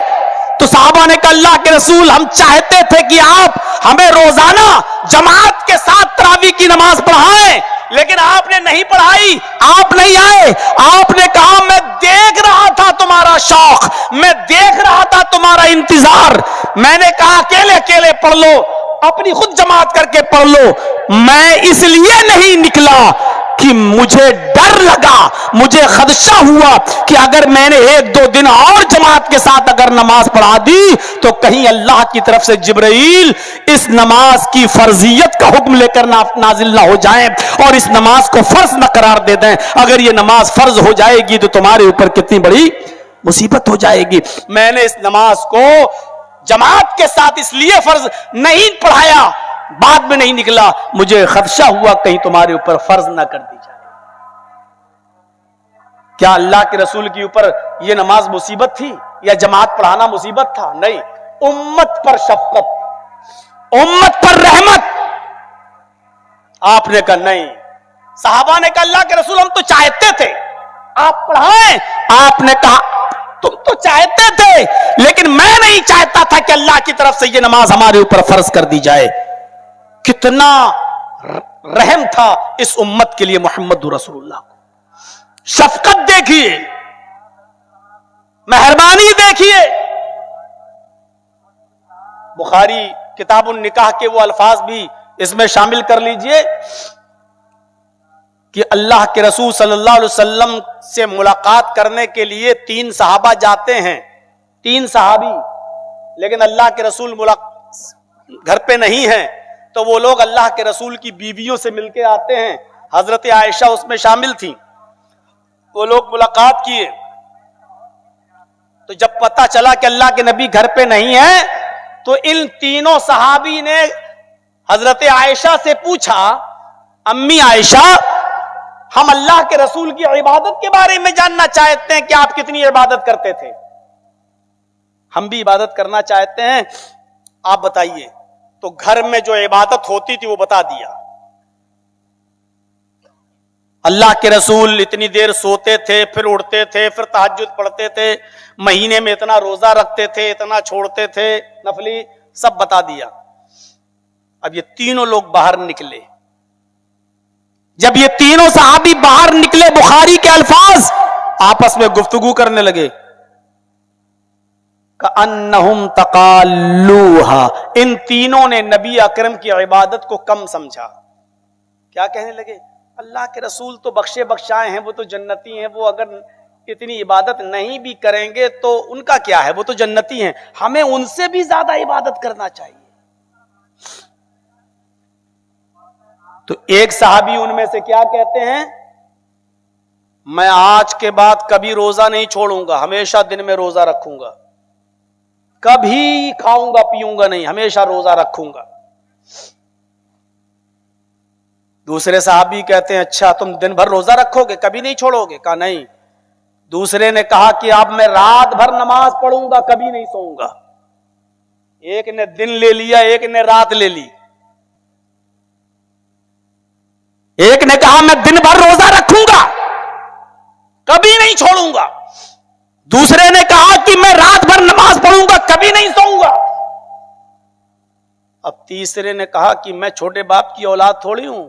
तो साहबा ने कहा अल्लाह के रसूल हम चाहते थे कि आप हमें रोजाना जमात के साथ तरावी की नमाज पढ़ाएं, लेकिन आपने नहीं पढ़ाई, आप नहीं आए। आपने कहा मैं देख रहा था तुम्हारा शौक, मैं देख रहा था तुम्हारा इंतजार। मैंने कहा अकेले अकेले पढ़ लो, अपनी खुद जमात करके पढ़ लो। मैं इसलिए नहीं निकला कि मुझे डर लगा, मुझे खदशा हुआ कि अगर मैंने 1-2 दिन और जमात के साथ अगर नमाज पढ़ा दी तो कहीं अल्लाह की तरफ से जिब्राइल इस नमाज की फर्जियत का हुक्म लेकर नाजिल ना हो जाएं और इस नमाज को फर्ज न करार दे दें। अगर ये नमाज फर्ज हो जाएगी तो तुम्हारे ऊपर कितनी बड़ी मुसीबत हो जाएगी। मैंने इस नमाज को जमात के साथ इसलिए फर्ज नहीं पढ़ाया, बाद में नहीं निकला, मुझे खदशा हुआ कहीं तुम्हारे ऊपर फर्ज ना कर दी जाए। क्या अल्लाह के रसूल के ऊपर यह नमाज मुसीबत थी या जमात पढ़ाना मुसीबत था? नहीं, उम्मत पर शफकत, उम्मत पर रहमत। आपने कहा नहीं, साहबा ने कहा अल्लाह के रसूल हम तो चाहते थे आप पढ़ाएं। आपने कहा तुम तो चाहते थे, लेकिन मैं नहीं चाहता था कि अल्लाह की तरफ से यह नमाज हमारे ऊपर फर्ज कर दी जाए। कितना रहम था इस उम्मत के लिए मोहम्मद रसूलुल्लाह को। शफकत देखिए, मेहरबानी देखिए। बुखारी किताबुन निकाह के वो अल्फाज भी इसमें शामिल कर लीजिए कि अल्लाह के रसूल सल्लल्लाहु अलैहि वसल्लम से मुलाकात करने के लिए 3 सहाबा जाते हैं, 3 सहाबी, लेकिन अल्लाह के रसूल घर पे नहीं है तो वो लोग अल्लाह के रसूल की बीवियों से मिलके आते हैं। हजरत आयशा उसमें शामिल थी। वो लोग मुलाकात किए तो जब पता चला कि अल्लाह के नबी घर पे नहीं है तो इन तीनों सहाबी ने हजरत आयशा से पूछा, अम्मी आयशा हम अल्लाह के रसूल की इबादत के बारे में जानना चाहते हैं कि आप कितनी इबादत करते थे। हम भी इबादत करना चाहते हैं, आप बताइए। तो घर में जो इबादत होती थी वो बता दिया। अल्लाह के रसूल इतनी देर सोते थे, फिर उठते थे, फिर तहज्जुद पढ़ते थे, महीने में इतना रोजा रखते थे, इतना छोड़ते थे नफली, सब बता दिया। अब ये तीनों लोग बाहर निकले। जब ये तीनों सहाबी बाहर निकले, बुखारी के अल्फाज, आपस में गुफ्तगू करने लगे। कअन्नहुम तकाल्लूहा, इन तीनों ने नबी अकरम की इबादत को कम समझा। क्या कहने लगे? अल्लाह के रसूल तो बख्शे बख्शाए हैं, वो तो जन्नती हैं, वो अगर इतनी इबादत नहीं भी करेंगे तो उनका क्या है, वो तो जन्नती हैं, हमें उनसे भी ज्यादा इबादत करना चाहिए। तो एक सहाबी उनमें से क्या कहते हैं, मैं आज के बाद कभी रोजा नहीं छोड़ूंगा, हमेशा दिन में रोजा रखूंगा, कभी खाऊंगा पीऊंगा नहीं, हमेशा रोजा रखूंगा। दूसरे साहबी कहते हैं अच्छा तुम दिन भर रोजा रखोगे, कभी नहीं छोड़ोगे? कहा नहीं, दूसरे ने कहा कि अब मैं रात भर नमाज पढ़ूंगा, कभी नहीं सोऊंगा। एक ने दिन ले लिया, एक ने रात ले ली। एक ने कहा मैं दिन भर रोजा रखूंगा, कभी नहीं छोड़ूंगा। दूसरे ने कहा कि मैं रात भर नमाज पढ़ूंगा, कभी नहीं सोऊंगा। अब तीसरे ने कहा कि मैं छोटे बाप की औलाद थोड़ी हूं,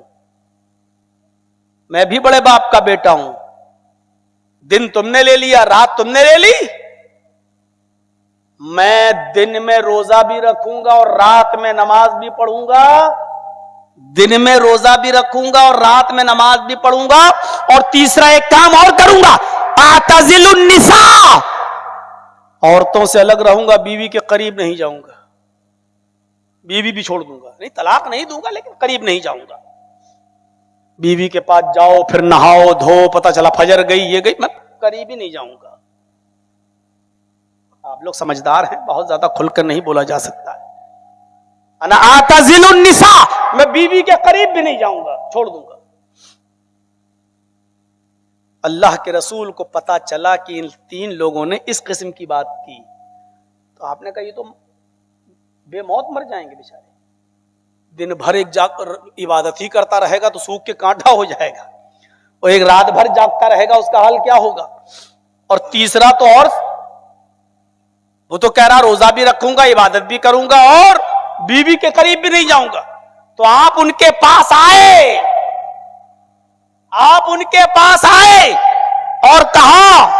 मैं भी बड़े बाप का बेटा हूं। दिन तुमने ले लिया, रात तुमने ले ली, मैं दिन में रोजा भी रखूंगा और रात में नमाज भी पढ़ूंगा। दिन में रोजा भी रखूंगा और रात में नमाज भी पढ़ूंगा। और तीसरा एक काम और करूंगा, आतजिलुन निसा, औरतों से अलग रहूंगा, बीवी के करीब नहीं जाऊंगा। बीवी भी छोड़ दूंगा, नहीं तलाक नहीं दूंगा, लेकिन करीब नहीं जाऊंगा। बीवी के पास जाओ, फिर नहाओ धो, पता चला फजर गई, ये गई, मैं करीब ही नहीं जाऊंगा। आप लोग समझदार हैं, बहुत ज्यादा खुलकर नहीं बोला जा सकता है। अना आतजिलुन निसा, मैं बीवी के करीब भी नहीं जाऊंगा, छोड़ दूंगा। अल्लाह के रसूल को पता चला कि इन तीन लोगों ने इस किस्म की बात की, तो आपने कहा ये तो बेमौत मर जाएंगे बेचारे। दिन भर एक जाकर इबादत ही करता रहेगा तो सूख के कांटा हो जाएगा, और एक रात भर जागता रहेगा, उसका हाल क्या होगा। और तीसरा तो और, वो तो कह रहा रोजा भी रखूंगा, इबादत भी करूंगा और बीवी के करीब भी नहीं जाऊंगा। तो आप उनके पास आए, आप उनके पास आए और कहा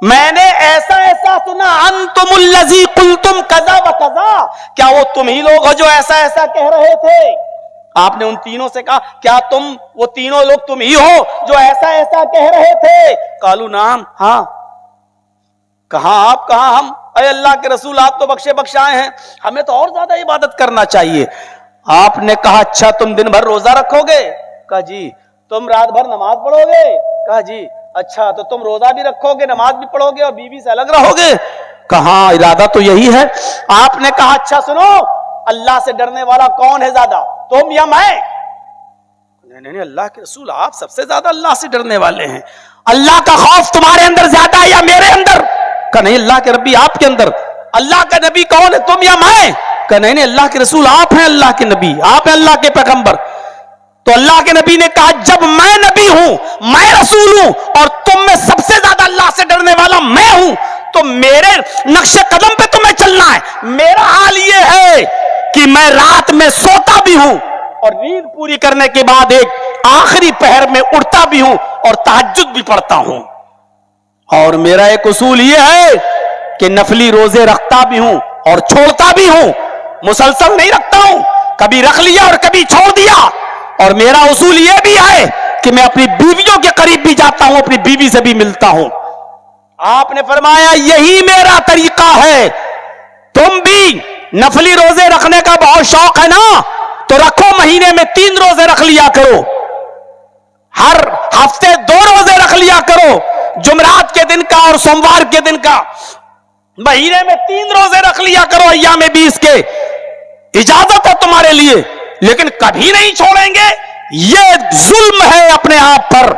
मैंने ऐसा ऐसा सुना, अंतुमुल्लज़ी कुल्तुम कज़ा व कज़ा, क्या वो तुम ही लोग हो जो ऐसा ऐसा कह रहे थे। आपने उन तीनों से कहा क्या तुम, वो तीनों लोग तुम ही हो जो ऐसा ऐसा कह रहे थे। कालू नाम, हाँ। कहा आप, कहा हम। अरे अल्लाह के रसूल आप तो बख्शे बख्शाए हैं, हमें तो और ज्यादा इबादत करना चाहिए। आपने कहा अच्छा तुम दिन भर रोजा रखोगे, कहा जी। तुम रात भर नमाज पढ़ोगे, कहा जी। अच्छा तो तुम रोजा भी रखोगे, नमाज भी पढ़ोगे और बीवी से अलग रहोगे, कहा इरादा तो यही है। आपने कहा अच्छा सुनो, अल्लाह से डरने वाला कौन है ज्यादा, तुम या मैं। नहीं नहीं अल्लाह के रसूल आप सबसे ज्यादा अल्लाह से डरने वाले हैं। अल्लाह का खौफ तुम्हारे अंदर ज्यादा है या मेरे अंदर। कहा नहीं अल्लाह के रब्बी आपके अंदर। अल्लाह का नबी कौन है, तुम या मैं। कहा नहीं नहीं अल्लाह के रसूल आप हैं, अल्लाह के नबी आप हैं, अल्लाह के पैगंबर। तो अल्लाह के नबी ने कहा जब मैं नबी हूं, मैं रसूल हूं और तुम में सबसे ज्यादा अल्लाह से डरने वाला मैं हूं, तो मेरे नक्शे कदम पे तुम्हें चलना है। मेरा हाल यह है कि मैं रात में सोता भी हूं और नींद पूरी करने के बाद एक आखिरी पहर में उठता भी हूं और तहज्जुद भी पढ़ता हूं। और मेरा एक उसूल यह है कि नफली रोजे रखता भी हूं और छोड़ता भी हूं, मुसलसल नहीं रखता हूं, कभी रख लिया और कभी छोड़ दिया। और मेरा उसूल यह भी है कि मैं अपनी बीवियों के करीब भी जाता हूं, अपनी बीवी से भी मिलता हूं। आपने फरमाया यही मेरा तरीका है। तुम भी नफली रोजे रखने का बहुत शौक है ना, तो रखो, महीने में 3 रोजे रख लिया करो, हर हफ्ते 2 रोजे रख लिया करो, जुमरात के दिन का और सोमवार के दिन का। महीने में 3 रोजे रख लिया करो अय्याम 20 के, इजाजत है तुम्हारे लिए, लेकिन कभी नहीं छोड़ेंगे, ये जुल्म है अपने आप पर।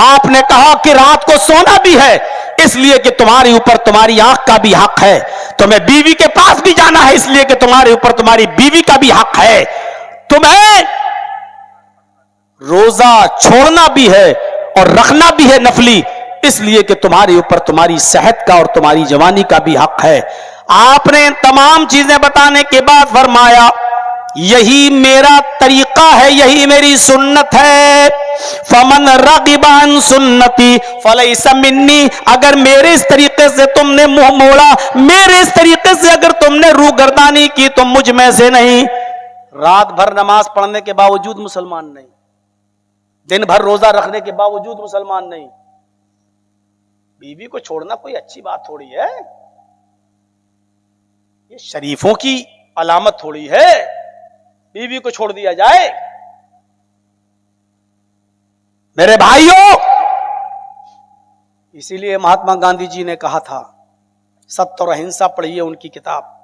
आपने कहा कि रात को सोना भी है इसलिए कि तुम्हारे ऊपर तुम्हारी आंख का भी हक है, तुम्हें बीवी के पास भी जाना है इसलिए कि तुम्हारे ऊपर तुम्हारी बीवी का भी हक है, तुम्हें रोजा छोड़ना भी है और रखना भी है नफली इसलिए कि तुम्हारे ऊपर तुम्हारी सेहत का और तुम्हारी जवानी का भी हक है। आपने तमाम चीजें बताने के बाद फरमाया यही मेरा तरीका है, यही मेरी सुन्नत है। फमन रगिबा अन सुन्नती फलैसा मिन्नी, अगर मेरे इस तरीके से तुमने मुंह मोड़ा, मेरे इस तरीके से अगर तुमने रूगर्दानी की तो मुझ में से नहीं। रात भर नमाज पढ़ने के बावजूद मुसलमान नहीं, दिन भर रोजा रखने के बावजूद मुसलमान नहीं। बीवी को छोड़ना कोई अच्छी बात थोड़ी है, ये शरीफों की अलामत थोड़ी है, बीवी को छोड़ दिया जाए। मेरे भाइयों, इसीलिए महात्मा गांधी जी ने कहा था, सत्य और अहिंसा पढ़िए उनकी किताब।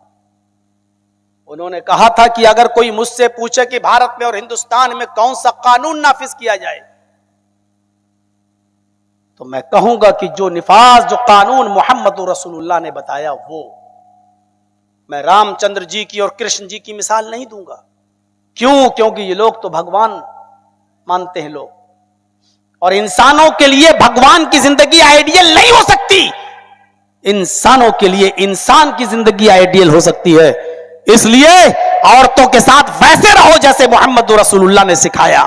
उन्होंने कहा था कि अगर कोई मुझसे पूछे कि भारत में और हिंदुस्तान में कौन सा कानून नाफिज किया जाए तो मैं कहूंगा कि जो निफाज, जो कानून मोहम्मद रसूलुल्लाह ने बताया, वो मैं रामचंद्र जी की और कृष्ण जी की मिसाल नहीं दूंगा। क्यों? क्योंकि ये लोग तो भगवान मानते हैं लोग, और इंसानों के लिए भगवान की जिंदगी आइडियल नहीं हो सकती। इंसानों के लिए इंसान की जिंदगी आइडियल हो सकती है। इसलिए औरतों के साथ वैसे रहो जैसे मोहम्मद रसूलुल्लाह ने सिखाया,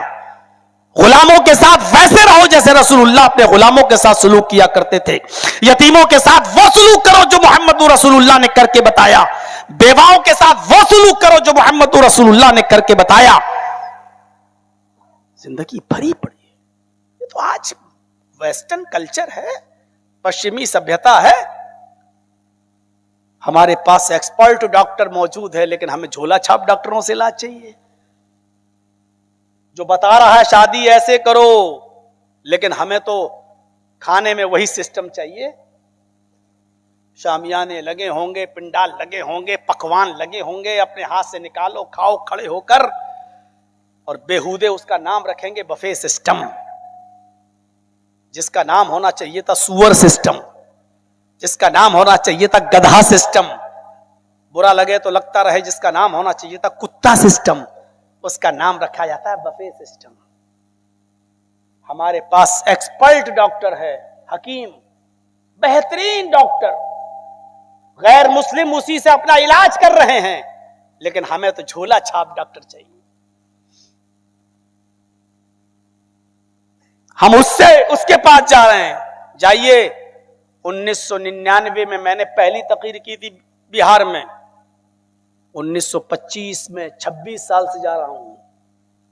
गुलामों के साथ वैसे रहो जैसे रसूलुल्लाह अपने गुलामों के साथ सलूक किया करते थे। यतीमों के साथ वो सलूक करो जो मोहम्मद रसूलुल्लाह ने करके बताया। बेवाओं के साथ वो सलूक करो जो मोहम्मद रसूलुल्लाह ने करके बताया। जिंदगी भरी पड़ी है। ये तो आज वेस्टर्न कल्चर है, पश्चिमी सभ्यता है। हमारे पास एक्सपर्ट डॉक्टर मौजूद है, लेकिन हमें झोला छाप डॉक्टरों से इलाज चाहिए। जो बता रहा है शादी ऐसे करो, लेकिन हमें तो खाने में वही सिस्टम चाहिए। शामियाने लगे होंगे, पिंडाल लगे होंगे, पकवान लगे होंगे, अपने हाथ से निकालो, खाओ खड़े होकर, और बेहूदे उसका नाम रखेंगे बफे सिस्टम, जिसका नाम होना चाहिए था सुअर सिस्टम, जिसका नाम होना चाहिए था गधा सिस्टम। बुरा लगे तो लगता रहे, जिसका नाम होना चाहिए था कुत्ता सिस्टम, उसका नाम रखा जाता है बफे सिस्टम। हमारे पास एक्सपर्ट डॉक्टर है, हकीम, बेहतरीन डॉक्टर, गैर मुस्लिम उसी से अपना इलाज कर रहे हैं, लेकिन हमें तो झोला छाप डॉक्टर चाहिए। हम उसके पास जा रहे हैं। जाइए, 1999 में मैंने पहली तकरीर की थी बिहार में, 1925 में 26 साल से जा रहा हूं।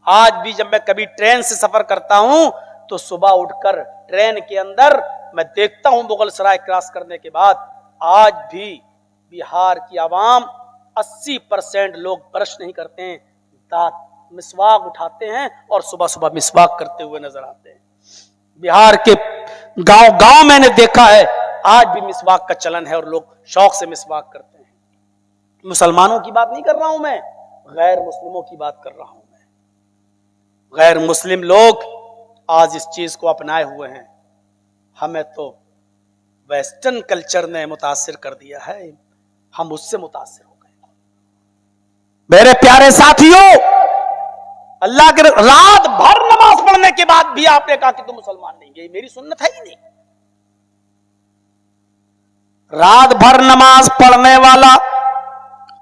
आज भी जब मैं कभी ट्रेन से सफर करता हूं तो सुबह उठकर ट्रेन के अंदर मैं देखता हूं, मुगल सराय क्रॉस करने के बाद आज भी बिहार की आवाम 80% लोग ब्रश नहीं करते हैं, दांत मिसवाक उठाते हैं और सुबह सुबह मिसवाक करते हुए नजर आते हैं। बिहार के गांव गांव मैंने देखा है आज भी मिसवाक का चलन है और लोग शौक से मिसवाक करते हैं। मुसलमानों की बात नहीं कर रहा हूं मैं, गैर मुस्लिमों की बात कर रहा हूं मैं। गैर मुस्लिम लोग आज इस चीज को अपनाए हुए हैं। हमें तो वेस्टर्न कल्चर ने मुतासिर कर दिया है, हम उससे मुतासिर हो गए। मेरे प्यारे साथियों, अल्लाह के रात भर नमाज पढ़ने के बाद भी आपने कहा कि तुम मुसलमान नहीं, ये मेरी सुन्नत है ही नहीं। रात भर नमाज पढ़ने वाला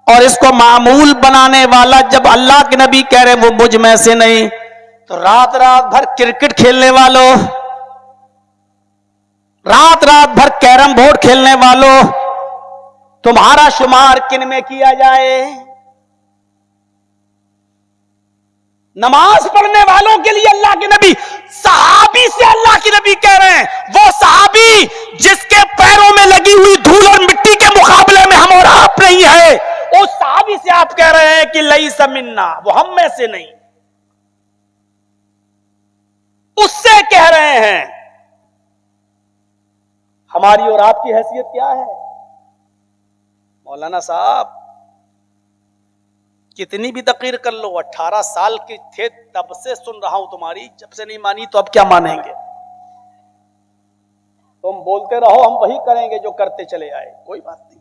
और इसको मामूल बनाने वाला, जब अल्लाह के नबी कह रहे वो मुझ में से नहीं, तो रात रात भर क्रिकेट खेलने वालों, रात रात भर कैरम बोर्ड खेलने वालों, तुम्हारा शुमार किन में किया जाए? नमाज पढ़ने वालों के लिए अल्लाह के नबी, सहाबी से अल्लाह के नबी कह रहे हैं, वो सहाबी जिसके पैरों में लगी हुई धूल और मिट्टी के मुकाबले में हम और आप नहीं है, उस सहाबी से आप कह रहे हैं कि लईसा मिन्ना, वो हम में से नहीं। उससे कह रहे हैं। हमारी और आपकी हैसियत क्या है? मौलाना साहब कितनी भी तकरीर कर लो, 18 साल के थे तब से सुन रहा हूं तुम्हारी, जब से नहीं मानी तो अब क्या मानेंगे? तुम बोलते रहो, हम वही करेंगे जो करते चले आए, कोई बात नहीं।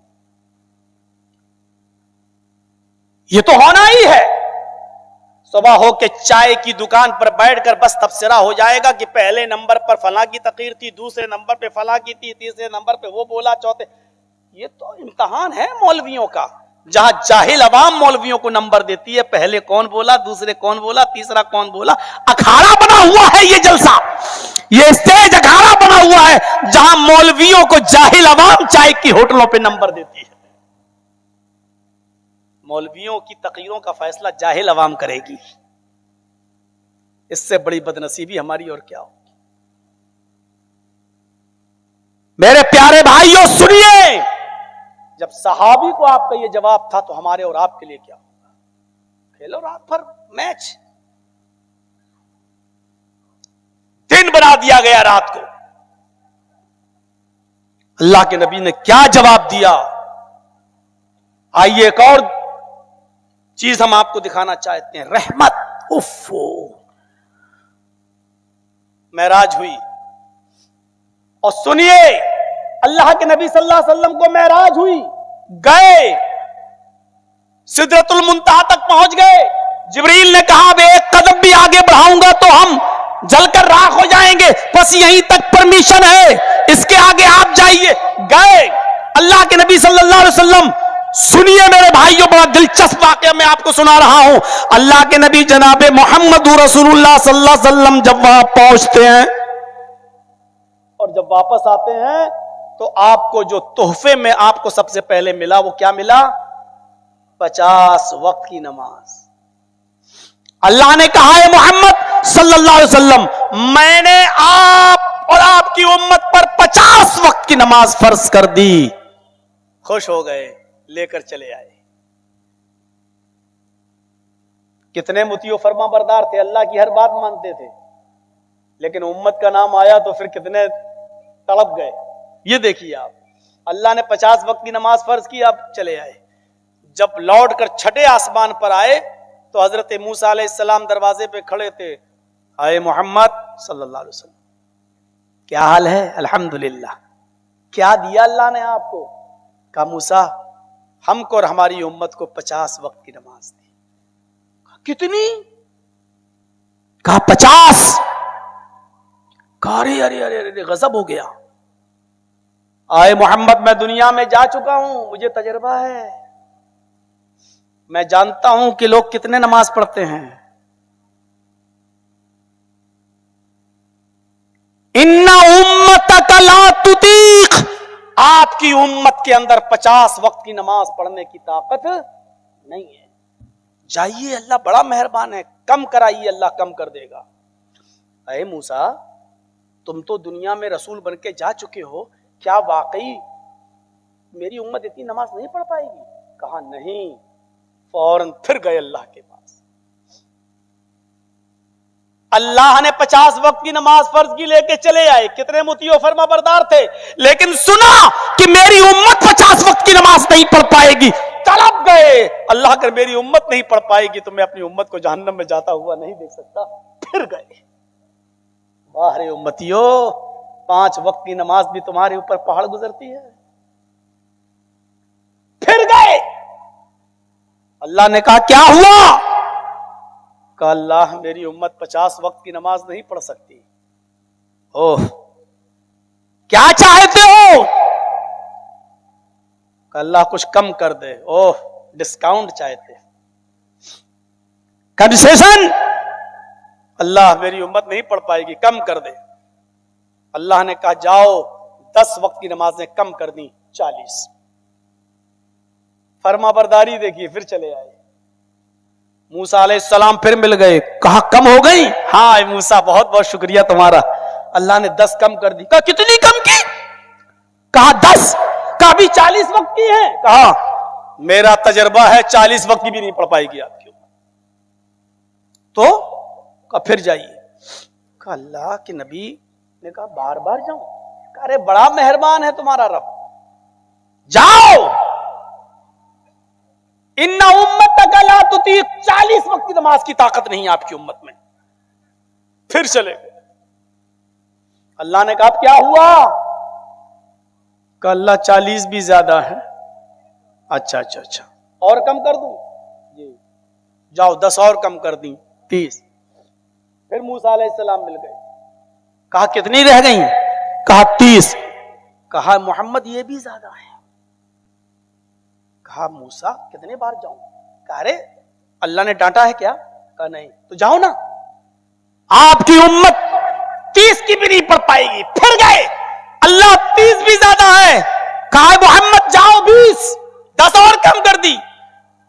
ये तो होना ही है। सुबह हो के चाय की दुकान पर बैठकर बस तबसरा हो जाएगा कि पहले नंबर पर फलां की तकरीर थी, दूसरे नंबर पे फलां की थी, तीसरे नंबर पे वो बोला, चौथे। ये तो इम्तिहान है मौलवियों का, जहां जाहिल अवाम मौलवियों को नंबर देती है, पहले कौन बोला, दूसरे कौन बोला, तीसरा कौन बोला। अखाड़ा बना हुआ है ये जलसा, ये स्टेज अखाड़ा बना हुआ है जहां मौलवियों को जाहिल अवाम चाय की होटलों पे नंबर देती है। मौलवियों की तकरीरों का फैसला जाहिल अवाम करेगी। इससे बड़ी बदनसीबी हमारी और क्या होगी? मेरे प्यारे भाइयों सुनिए, जब सहाबी को आपका यह जवाब था तो हमारे और आपके लिए क्या होगा? खेलो रात भर मैच, दिन बना दिया गया रात को। अल्लाह के नबी ने क्या जवाब दिया? आइए एक और चीज हम आपको दिखाना चाहते हैं। रहमत, उफ़ो, मेराज हुई, और सुनिए, अल्लाह के नबी सल्लल्लाहु अलैहि वसल्लम को मेराज हुई, गए सिदरतुल मुंतहा तक पहुंच गए। जिब्रील ने कहा अब एक कदम भी आगे बढ़ाऊंगा तो हम जलकर राख हो जाएंगे, बस यहीं तक परमिशन है, इसके आगे आप जाइए। गए अल्लाह के नबी सल्लल्लाहु अलैहि वसल्लम। सुनिए मेरे भाइयों, बड़ा दिलचस्प वाकया मैं आपको सुना रहा हूं। अल्लाह के नबी जनाबे मोहम्मद रसूलुल्लाह सल्लल्लाहु अलैहि वसल्लम जब वहां पहुंचते हैं और जब वापस आते हैं तो आपको जो तोहफे में आपको सबसे पहले मिला वो क्या मिला? 50 वक्त की नमाज। अल्लाह ने कहा है मोहम्मद सल्लल्लाहु अलैहि वसल्लम, मैंने आप और आपकी उम्मत पर 50 वक्त की नमाज फर्ज कर दी। खुश हो गए, लेकर चले आए। कितने मुतियो फरमा बरदार थे, अल्लाह की हर बात मानते थे, लेकिन उम्मत का नाम आया तो फिर कितने तड़प गए। ये देखिए आप, अल्लाह ने 50 वक्त की नमाज फर्ज की, आप चले आए। जब लौट कर छठे आसमान पर आए तो हजरत मूसा अलैहिस्सलाम दरवाजे पे खड़े थे। आए मोहम्मद सल्लल्लाहु अलैहि वसल्लम, क्या हाल है? अल्हम्दुलिल्लाह। क्या दिया अल्लाह ने आपको? कहा मूसा, हमको और हमारी उम्मत को 50 वक्त की नमाज दी। कितनी? कहा 50। कहा अरे अरे अरे अरे, गजब हो गया। आए मोहम्मद, मैं दुनिया में जा चुका हूं, मुझे तजर्बा है, मैं जानता हूं कि लोग कितने नमाज पढ़ते हैं। इन्ना उम्मतक ला तुतीक, आपकी उम्मत के अंदर 50 वक्त की नमाज पढ़ने की ताकत नहीं है। जाइए, अल्लाह बड़ा मेहरबान है, कम कराइए, अल्लाह कम कर देगा। अरे मूसा, तुम तो दुनिया में रसूल बन के जा चुके हो, क्या वाकई मेरी उम्मत इतनी नमाज नहीं पढ़ पाएगी? कहा नहीं। फौरन फिर गए अल्लाह के पास। अल्लाह ने 50 वक्त की नमाज फर्ज की, लेके चले आए। कितने मुतियो फरमा बरदार थे, लेकिन सुना कि मेरी उम्मत 50 वक्त की नमाज नहीं पढ़ पाएगी। तड़प गए, अल्लाह कर मेरी उम्मत नहीं पढ़ पाएगी तो मैं अपनी उम्मत को जहन्नम में जाता हुआ नहीं देख सकता। फिर गए। वाह उम्मतियो, 5 वक्त की नमाज भी तुम्हारे ऊपर पहाड़ गुजरती है। फिर गए, अल्लाह ने कहा क्या हुआ? कहा अल्लाह, मेरी उम्मत 50 वक्त की नमाज नहीं पढ़ सकती। ओह, क्या चाहते हो? कहा अल्लाह कुछ कम कर दे। ओह, डिस्काउंट चाहते, कंसेशन। अल्लाह मेरी उम्मत नहीं पढ़ पाएगी, कम कर दे। अल्लाह ने कहा जाओ, 10 वक्त की नमाजें कम कर दी, 40। फरमा बरदारी देखिए, फिर चले आए। मूसा अलैहिस्सलाम फिर मिल गए, कहा कम हो गई? हाँ मूसा, बहुत बहुत शुक्रिया तुम्हारा, अल्लाह ने 10 कम कर दी। कहा कितनी कम की? कहा 10। कहा अभी 40 वक्त की है। कहा मेरा तजर्बा है 40 वक्त की भी नहीं पढ़ पाएगी आपकी। तो कहा फिर जाइए। कहा अल्लाह के नबी ने कहा बार बार जाऊं? कहा अरे बड़ा मेहरबान है तुम्हारा रब, जाओ। इन्ना उम्मत ला तुतीक, 40 वक्त की नमाज की ताकत नहीं आपकी उम्मत में। फिर चले गए। अल्लाह ने कहा क्या हुआ? कहा अल्लाह 40 भी ज्यादा है। अच्छा अच्छा अच्छा, और कम कर दूं? जी जाओ, 10 और कम कर दी, 30। फिर मूसा अलैहिस्सलाम मिल गए। कहा कितनी रह गई? कहा 30। कहा मोहम्मद ये भी ज्यादा है। कहा मूसा कितने बार जाऊं? कहा अरे अल्लाह ने डांटा है क्या? कहा नहीं। तो जाओ ना, आपकी उम्मत 30 की भी नहीं पढ़ पाएगी। फिर गए, अल्लाह 30 भी ज्यादा है। कहा मोहम्मद जाओ 20, 10 और कम कर दी।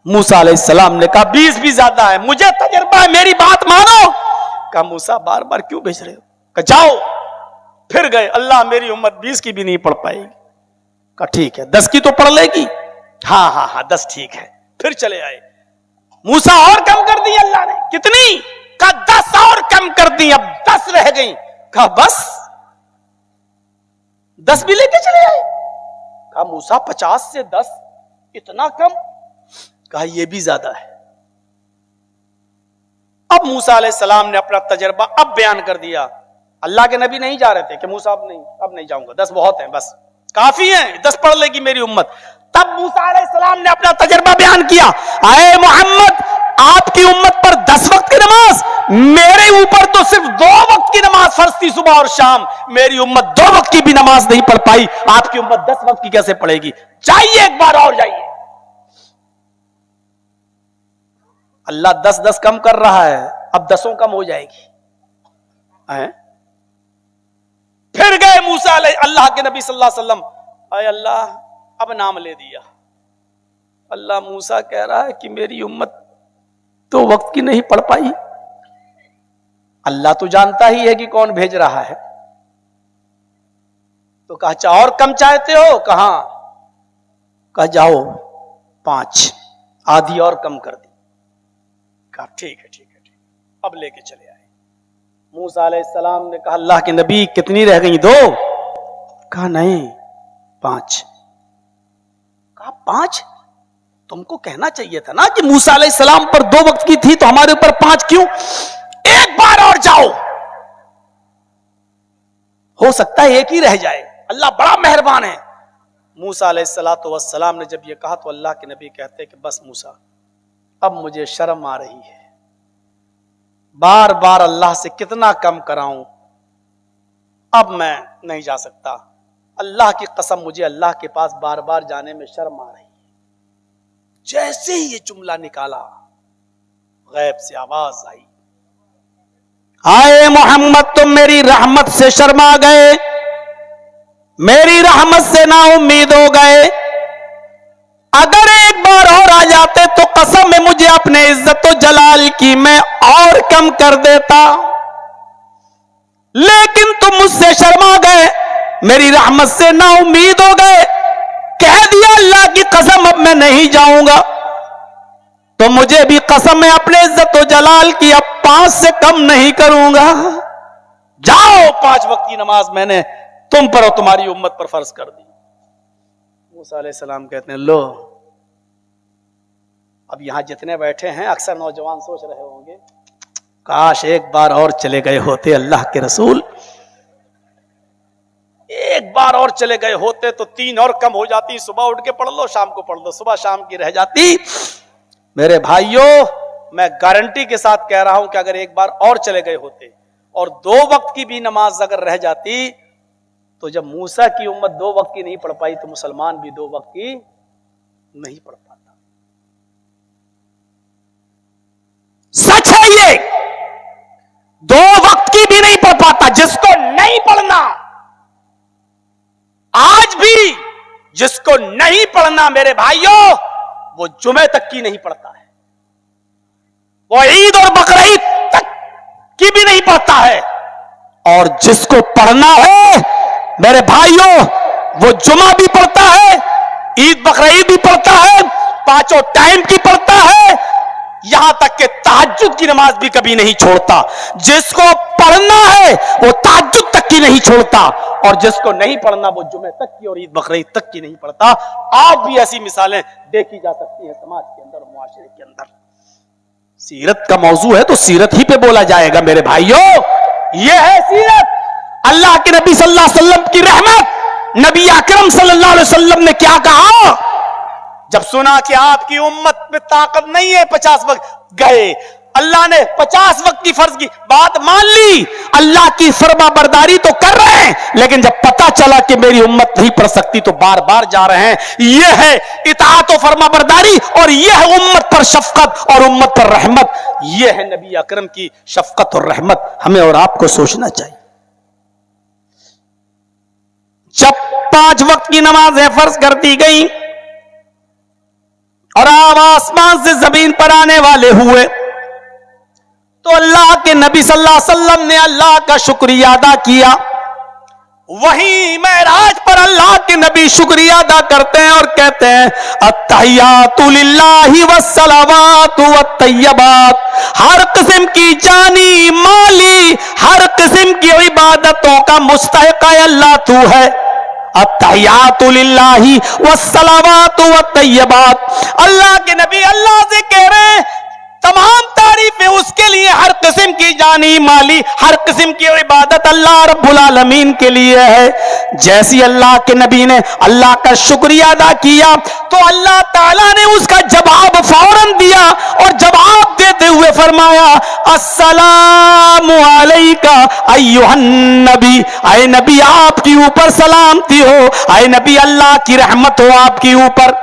मूसा अलैहिस्सलाम ने कहा 20 भी ज्यादा है, मुझे तजर्बा है, मेरी बात मानो। कहा मूसा बार बार क्यों भेज रहे हो? कहा जाओ। फिर गए, अल्लाह मेरी उम्मत 20 की भी नहीं पढ़ पाएगी। कहा ठीक है, 10 की तो पढ़ लेगी। हाँ हाँ हाँ 10 ठीक है। फिर चले आए। मूसा और कम कर दी अल्लाह ने। कितनी? कहा 10 और कम कर दी, अब 10 रह गई। कहा बस 10 भी लेके चले आए। कहा मूसा 50 से 10 इतना कम? कहा यह भी ज्यादा है। अब मूसा अलैहिस्सलाम ने अपना तजर्बा अब बयान कर दिया। अल्लाह के नबी नहीं जा रहे थे कि मूसा अब नहीं जाऊंगा, 10 बहुत हैं, बस काफी हैं, 10 पढ़ लेगी मेरी उम्मत। तब मूसा अलैहिस्सलाम ने अपना तजर्बा बयान किया, आए मोहम्मद, आपकी उम्मत पर 10 वक्त की नमाज, मेरे ऊपर तो सिर्फ 2 वक्त की नमाज फर्ज थी, सुबह और शाम। मेरी उम्मत 2 वक्त की भी नमाज नहीं पढ़ पाई, आपकी उम्मत 10 वक्त की कैसे पढ़ेगी? जाइए एक बार और जाइए। अल्लाह 10-10 कम कर रहा है, अब 10 कम हो जाएगी। फिर गए मूसा अल्लाह के नबी सल्लल्लाहु अलैहि वसल्लम, अरे अल्लाह अब नाम ले दिया। अल्लाह, मूसा कह रहा है कि मेरी उम्मत 2 वक्त की नहीं पढ़ पाई। अल्लाह तो जानता ही है कि कौन भेज रहा है। तो कहा, अच्छा और कम चाहते हो? कहा जाओ 5, आधी और कम कर दी। कहा ठीक है, अब लेके चले आए। मूसा अलैहिस्सलाम ने कहा, अल्लाह के नबी कितनी रह गई? 2? कहा नहीं, 5। कहा 5? तुमको कहना चाहिए था ना कि मूसा अलैहिस्सलाम पर 2 वक्त की थी, तो हमारे ऊपर 5 क्यों? एक बार और जाओ, हो सकता है एक ही रह जाए, अल्लाह बड़ा मेहरबान है। मूसा अलैहिस्सलाम ने जब ये कहा तो अल्लाह के नबी कहते कि बस मूसा, अब मुझे शर्म आ रही है, बार बार अल्लाह से कितना कम कराऊं, अब मैं नहीं जा सकता। अल्लाह की कसम, मुझे अल्लाह के पास बार बार जाने में शर्म आ रही है। जैसे ही ये जुमला निकाला, गैब से आवाज आई, आए मोहम्मद, तुम मेरी रहमत से शर्मा गए, मेरी रहमत से ना उम्मीद हो गए। अगर एक बार और आ जाते तो कसम है मुझे अपने इज्जत व जलाल की, मैं और कम कर देता, लेकिन तुम मुझसे शर्मा गए, मेरी रहमत से ना उम्मीद हो गए। कह दिया अल्लाह की कसम, अब मैं नहीं जाऊंगा। तो मुझे भी कसम है अपने इज्जत व जलाल की, अब 5 से कम नहीं करूंगा। जाओ, 5 वक्त की नमाज मैंने तुम पर और तुम्हारी उम्मत पर फर्ज कर दी। मूसा अलैहिस्सलाम कहते हैं, लो, अब यहां जितने बैठे हैं अक्सर नौजवान सोच रहे होंगे, काश एक बार और चले गए होते अल्लाह के रसूल, एक बार और चले गए होते तो 3 और कम हो जाती, सुबह उठ के पढ़ लो, शाम को पढ़ लो, सुबह शाम की रह जाती। मेरे भाइयों, मैं गारंटी के साथ कह रहा हूं कि अगर एक बार और चले गए होते और 2 वक्त की भी नमाज अगर रह जाती, तो जब मूसा की उम्मत 2 वक्त की नहीं पढ़ पाई, तो मुसलमान भी 2 वक्त की नहीं पढ़ पाता। सच है ये, 2 वक्त की भी नहीं पढ़ पाता। जिसको नहीं पढ़ना, आज भी जिसको नहीं पढ़ना मेरे भाइयों, वो जुमे तक की नहीं पढ़ता है, वो ईद और बकरीद तक की भी नहीं पढ़ता है। और जिसको पढ़ना है मेरे भाइयों, वो जुमा भी पढ़ता है, ईद बकरीद भी पढ़ता है, 5 टाइम की पढ़ता है, यहां तक कि तहज्जुद की नमाज भी कभी नहीं छोड़ता। जिसको पढ़ना है वो तहज्जुद तक की नहीं छोड़ता, और जिसको नहीं पढ़ना वो जुमे तक की और ईद बकरीद तक की नहीं पढ़ता। आज भी ऐसी मिसालें देखी जा सकती हैं समाज के अंदर, मुआशरे के अंदर। सीरत का मौजू है तो सीरत ही पे बोला जाएगा मेरे भाइयों। यह है सीरत, अल्लाह के नबी सल्लल्लाहु अलैहि वसल्लम की रहमत। नबी अकरम सल्लल्लाहु अलैहि वसल्लम ने क्या कहा जब सुना कि आपकी उम्मत में ताकत नहीं है 50 वक्त? गए, अल्लाह ने 50 वक्त की फर्ज की बात मान ली, अल्लाह की फरमा बरदारी तो कर रहे हैं, लेकिन जब पता चला कि मेरी उम्मत नहीं पढ़ सकती तो बार बार जा रहे हैं। यह है इताअत और फरमा बरदारी, और यह है उम्मत पर शफकत और उम्मत पर रहमत। यह है नबी अकरम की शफकत और रहमत। हमें और आपको सोचना चाहिए। जब 5 वक्त की नमाजें फर्ज कर दी गई और आप आसमान से जमीन पर आने वाले हुए, तो अल्लाह के नबी सल्लल्लाहु अलैहि वसल्लम ने अल्लाह का शुक्रिया अदा किया। वहीं मेराज पर अल्लाह के नबी शुक्रिया अदा करते हैं और कहते हैं, अत्तहियातु लिल्लाहि वस्सलावातु वत्तय्यबात। हर किस्म की जानी माली, हर किस्म की इबादतों का मुस्तहिक अल्लाह तू है। अत्तहियातु लिल्लाहि वस्सलावातु वत्तय्यबात। अल्लाह के नबी अल्लाह से कह रहे हैं तमाम तारीफें उसके लिए, हर किस्म की जानी माली हर किस्म की इबादत अल्लाह रब्बुल आलमीन के लिए है। जैसी अल्लाह के नबी ने अल्लाह का शुक्रिया अदा किया तो अल्लाह ताला ने उसका जवाब फौरन दिया और जवाब देते हुए फरमाया, अस्सलामु अलैका अय्युहन नबी, आए नबी आपके ऊपर सलामती हो, आए नबी अल्लाह की रहमत हो आपके ऊपर।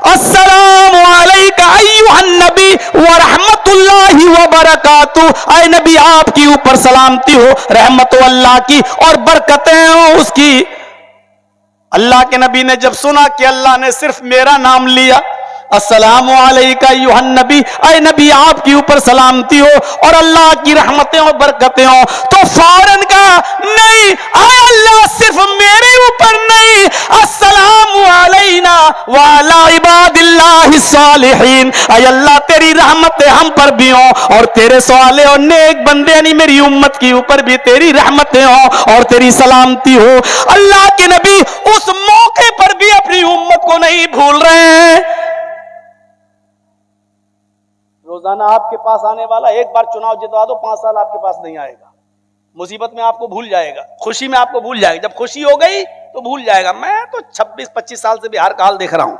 अस्सलामु अलैका अय्युहन नबी व रहमतुल्लाहि व बरकातुहू, आए नबी आपके ऊपर सलामती हो, रहमत हो अल्लाह की और बरकतें हो उसकी। अल्लाह के नबी ने जब सुना कि अल्लाह ने सिर्फ मेरा नाम लिया, अस्सलामु अलैका अय्युहन नबी, ऐ नबी आपके ऊपर सलामती हो और अल्लाह की रहमतें और बरकतें हो, तो फौरन कहा नहीं, आए अल्लाह सिर्फ मेरे ऊपर नहीं, अस्सलामु अलैना व अला इबादिल्लाहि सालिहीन, ऐ अल्लाह तेरी रहमतें हम पर भी हो और तेरे साले और नेक बंदे यानी मेरी उम्मत के ऊपर भी तेरी रहमतें हो और तेरी सलामती हो। अल्लाह के नबी उस मौके पर भी अपनी उम्मत को नहीं भूल रहे हैं। रोजाना आपके पास आने वाला एक बार चुनाव जितवा दो 5 साल आपके पास नहीं आएगा, मुसीबत में आपको भूल जाएगा, खुशी में आपको भूल जाएगा, जब खुशी हो गई तो भूल जाएगा। मैं तो 26-25 साल से बिहार का हाल देख रहा हूं।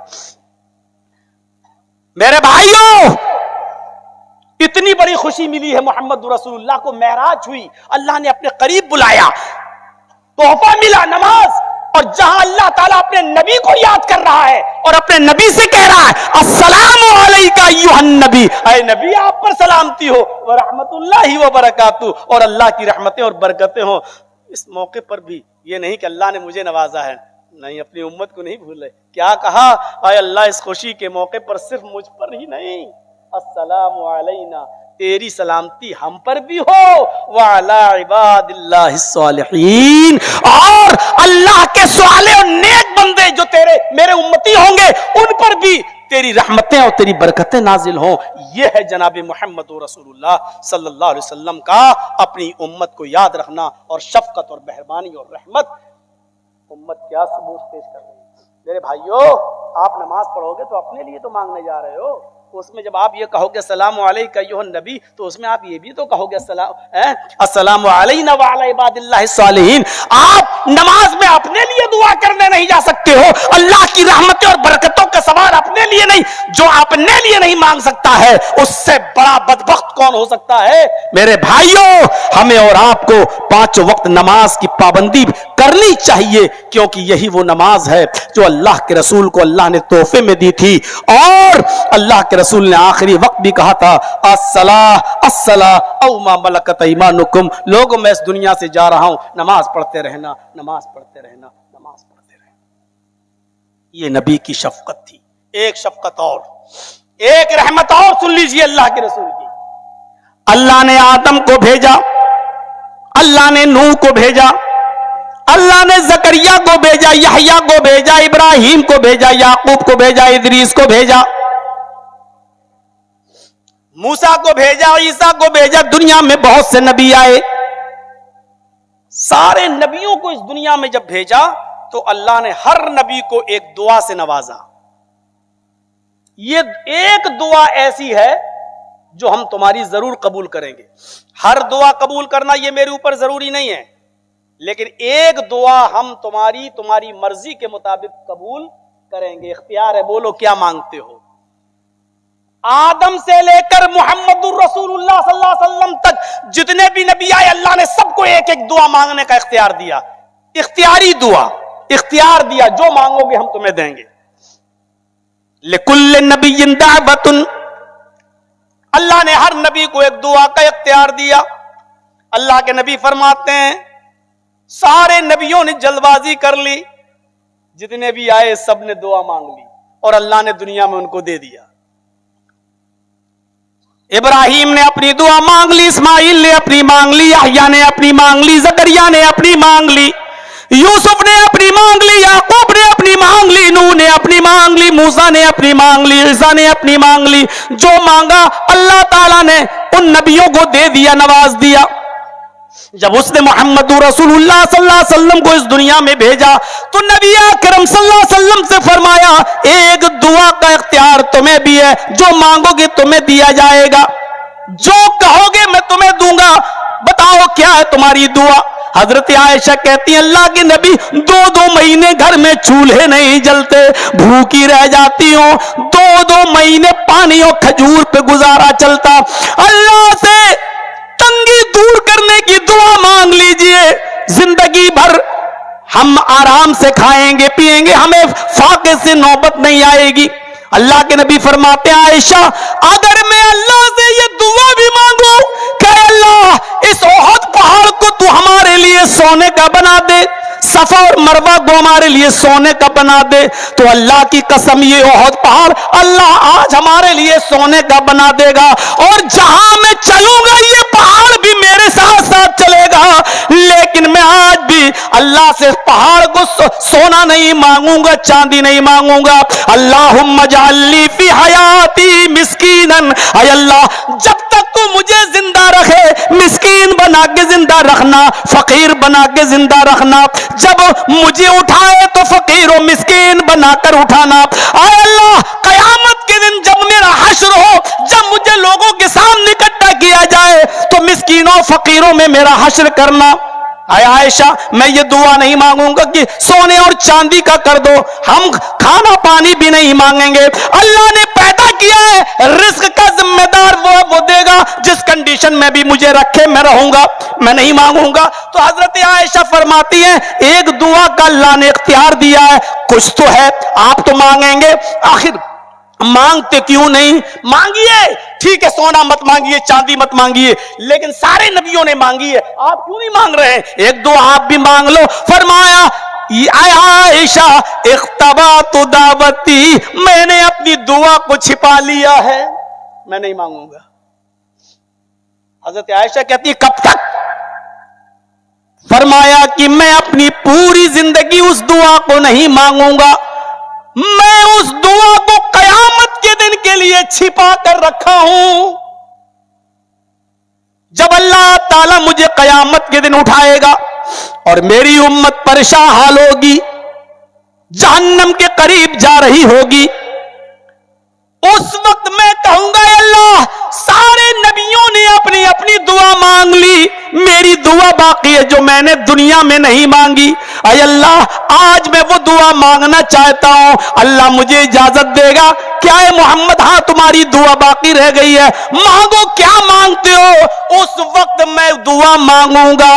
मेरे भाइयों, इतनी बड़ी खुशी मिली है मोहम्मद रसूलुल्लाह को, मेराज हुई, अल्लाह ने अपने करीब बुलाया, तोहफा मिला नमाज, और जहां अल्लाह ताला अपने नबी को याद कर रहा है और अपने नबी से कह रहा है अस्सलामु अलैका अय्युहन नबी, ऐ नबी आप पर सलामती हो व रहमतुल्लाहि व बरकातुहू, और अल्लाह की रहमतें और बरकतें हो। इस मौके पर भी ये नहीं कि अल्लाह ने मुझे नवाजा है, नहीं, अपनी उम्मत को नहीं भूले। क्या कहा, ऐ अल्लाह इस खुशी के मौके पर सिर्फ मुझ पर ही नहीं, अस्सलामु अलैना, तेरी सलामती हम पर भी हो, व अला इबादिल्लाहि सालिहीन, और अल्लाह के साले और नेक बंदे जो तेरे मेरे उम्मती होंगे उन पर भी तेरी रहमतें और तेरी बरकतें नाजिल हों। यह है जनाब मोहम्मद रसूलुल्लाह सल्लल्लाहु अलैहि वसल्लम का अपनी उम्मत को याद रखना और शफकत और मेहरबानी और रहमत। उम्मत क्या सबूत पेश कर रही है। मेरे भाइयों, आप नमाज पढ़ोगे तो अपने लिए तो मांगने जा रहे हो, उसमें जब आप ये कहोगे अस्सलामु अलैका अय्युहन नबी, तो उसमें आप ये भी तो कहोगे अस्सलामु अलैना व अला इबादिल्लाहि सालिहीन। आप नमाज में अपने लिए दुआ करने नहीं जा सकते हो, अल्लाह की रहमतें और बरकतों का सवाल अपने लिए नहीं, जो अपने लिए नहीं मांग सकता है उससे बड़ा बदबख्त कौन हो सकता है। मेरे भाइयों, हमें और आपको 5 वक्त नमाज की पाबंदी करनी चाहिए, क्योंकि यही वो नमाज है जो अल्लाह के रसूल को अल्लाह ने तोहफे में दी थी, और अल्लाह के रसूल ने आखिरी वक्त भी कहा था अस्सलाह औ मा मलकत ऐमानुकुम, लोगों मैं इस दुनिया से जा रहा हूं, नमाज पढ़ते रहना, नमाज पढ़ते रहना, नमाज पढ़ते रहना। ये नबी की शफकत थी। एक शफकत और, एक रहमत और सुन लीजिए अल्लाह के रसूल की। अल्लाह ने आदम को भेजा, अल्लाह ने नूह को भेजा, अल्लाह ने जकरिया को भेजा, यहया को भेजा, इब्राहिम को भेजा, याकूब को भेजा, इदरीस को भेजा, मूसा को भेजा, ईसा को भेजा। दुनिया में बहुत से नबी आए। सारे नबियों को इस दुनिया में जब भेजा तो अल्लाह ने हर नबी को एक दुआ से नवाजा। ये एक दुआ ऐसी है जो हम तुम्हारी जरूर कबूल करेंगे। हर दुआ कबूल करना ये मेरे ऊपर जरूरी नहीं है, लेकिन एक दुआ हम तुम्हारी मर्जी के मुताबिक कबूल करेंगे। इख्तियार है, बोलो क्या मांगते हो। आदम से लेकर मुहम्मदुर रसूलुल्लाह सल्लल्लाहु अलैहि वसल्लम तक जितने भी नबी आए, अल्लाह ने सबको एक एक दुआ मांगने का इख्तियार दिया। इख्तियारी दुआ, इख्तियार दिया, जो मांगोगे हम तुम्हें देंगे। लिकुल्ल नबिय्यिन दावतुन, अल्लाह ने हर नबी को एक दुआ का इख्तियार दिया। अल्लाह के नबी फरमाते हैं, सारे नबियों ने जल्दबाजी कर ली, जितने भी आए सब ने दुआ मांग ली और अल्लाह ने दुनिया में उनको दे दिया। इब्राहिम ने अपनी दुआ मांग ली, इस्माइल ने अपनी मांग ली, यहया ने अपनी मांग ली, जकरिया ने अपनी मांग ली, यूसुफ ने अपनी मांग ली, याकूब ने अपनी मांग ली, नूह ने अपनी मांग ली, मूसा ने अपनी मांग ली, ईसा ने अपनी मांग ली। जो मांगा अल्लाह ताला ने उन नबियों को दे दिया, नवाज दिया। जब उसने मोहम्मद रसूलुल्लाह सल्लल्लाहु अलैहि वसल्लम को इस दुनिया में भेजा तो नबी अकरम सल्लल्लाहु अलैहि वसल्लम से फरमाया, एक दुआ का इख्तियार तुम्हें भी है, जो मांगोगे तुम्हें दिया जाएगा। जो कहोगे मैं तुम्हें दूंगा, बताओ क्या है तुम्हारी दुआ। हजरत आयशा कहती है अल्लाह के नबी 2-2 महीने घर में चूल्हे नहीं जलते, भूखी रह जाती हूं, 2-2 महीने पानी और खजूर पे गुजारा चलता। अल्लाह से तंगी दूर करने की दुआ मांग लीजिए, जिंदगी भर हम आराम से खाएंगे पिएंगे, हमें फाके से नौबत नहीं आएगी। अल्लाह के नबी फरमाते हैं आयशा अगर मैं अल्लाह से ये दुआ भी मांगू कि अल्लाह इस ओहद पहाड़ को तू हमारे लिए सोने का बना दे, सफा और मरवा को हमारे लिए सोने का बना दे, तो अल्लाह की कसम ये ओहद पहाड़ अल्लाह आज हमारे लिए सोने का बना देगा। और जहां मैं चलूंगा ये पहाड़ भी मेरे साथ साथ चलेगा, लेकिन मैं आज भी अल्लाह से पहाड़ को सोना नहीं मांगूंगा, चांदी नहीं मांगूंगा। अल्लाहुम्मा जअल्ली फी हयाती मिस्कीनन, ऐ अल्लाह जब तक तू मुझे जिंदा रखे मिस्कीन बना के जिंदा रखना, फकीर बना के जिंदा रखना, जब मुझे उठाए तो फकीर और मिस्कीन बनाकर उठाना। ऐ अल्लाह कयामत के दिन जब मेरा हश्र हो, जब मुझे लोगों के सामने इकट्ठा किया जाए तो मिस्कीनों फकीरों में मेरा हश्र करना। आयशा मैं ये दुआ नहीं मांगूंगा कि सोने और चांदी का कर दो, हम खाना पानी भी नहीं मांगेंगे। अल्लाह ने पैदा किया है, रिस्क का जिम्मेदार वो देगा, जिस कंडीशन में भी मुझे रखे मैं रहूंगा, मैं नहीं मांगूंगा। तो हजरत आयशा फरमाती है एक दुआ का अल्लाह ने इख्तियार दिया है, कुछ तो है, आप तो मांगेंगे, आखिर मांगते क्यों नहीं, मांगिए, ठीक है सोना मत मांगिए, चांदी मत मांगिए, लेकिन सारे नबियों ने मांगी है, आप क्यों नहीं मांग रहे हैं, एक दो आप भी मांग लो। फरमाया आयशा इख्तबातु दावती, मैंने अपनी दुआ को छिपा लिया है, मैं नहीं मांगूंगा। हजरत आयशा कहती है कब तक, फरमाया कि मैं अपनी पूरी जिंदगी उस दुआ को नहीं मांगूंगा, मैं उस दुआ को कयामत के दिन के लिए छिपा कर रखा हूं। जब अल्लाह ताला मुझे कयामत के दिन उठाएगा और मेरी उम्मत परेशान हाल होगी, जहन्नम के करीब जा रही होगी, उस वक्त मैं कहूंगा अल्लाह सारे नबियों ने अपनी अपनी दुआ मांग ली, मेरी दुआ बाकी है जो मैंने दुनिया में नहीं मांगी। ऐ अल्लाह आज मैं वो दुआ मांगना चाहता हूं, अल्लाह मुझे इजाजत देगा? क्या है मोहम्मद, हाँ तुम्हारी दुआ बाकी रह गई है, मांगो, क्या मांगते हो? उस वक्त मैं दुआ मांगूंगा।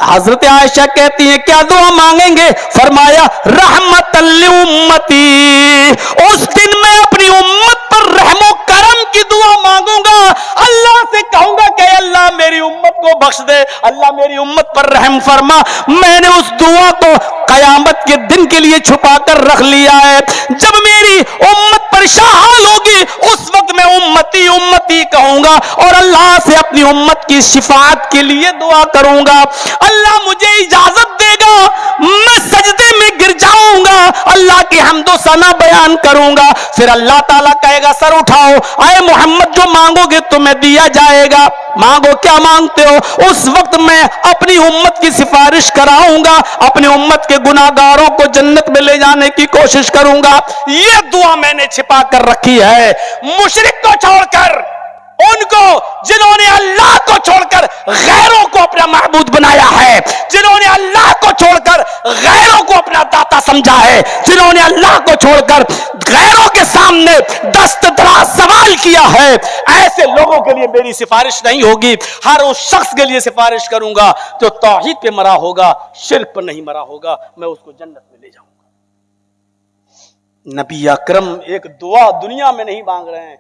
हजरत आयशा कहती है क्या दुआ मांगेंगे? फरमाया रहमतल उम्मती, उस दिन मैं अपनी उम्मत पर रहमो करम की दुआ मांगूंगा, अल्लाह से कहूंगा कि अल्लाह मेरी उम्मत को बख्श दे, अल्लाह मेरी उम्मत पर रहम फरमा। मैंने उस दुआ को कयामत के दिन के लिए छुपा कर रख लिया है, जब मेरी उम्मत परेशान होगी उस वक्त मैं उम्मती उम्मती कहूंगा और अल्लाह से अपनी उम्मत की शिफाअत के लिए दुआ करूंगा। अल्लाह मुझे इजाजत देगा, मैं सजदे में गिर जाऊंगा, अल्लाह की हम्दो सना बयान करूंगा, फिर अल्लाह ताला कहेगा सर उठाओ, आए मोहम्मद जो मांगोगे तुम्हें दिया जाएगा, मांगो क्या मांगते हो? उस वक्त मैं अपनी उम्मत की सिफारिश कराऊंगा, अपनी उम्मत के गुनाहगारों को जन्नत में ले जाने की कोशिश करूंगा। यह दुआ मैंने छिपा कर रखी है। मुशरिक को छोड़कर, उनको जिन्होंने अल्लाह को छोड़कर गैरों को अपना महबूद बनाया है, जिन्होंने अल्लाह को छोड़कर गैरों को अपना दाता समझा है, जिन्होंने अल्लाह को छोड़कर गैरों के सामने दस्त दराज सवाल किया है, ऐसे लोगों के लिए मेरी सिफारिश नहीं होगी। हर उस शख्स के लिए सिफारिश करूंगा जो तौहीद पे मरा होगा, शिर्क पर नहीं मरा होगा, मैं उसको जन्नत में ले जाऊंगा। नबी अकरम एक दुआ दुनिया में नहीं मांग रहे हैं।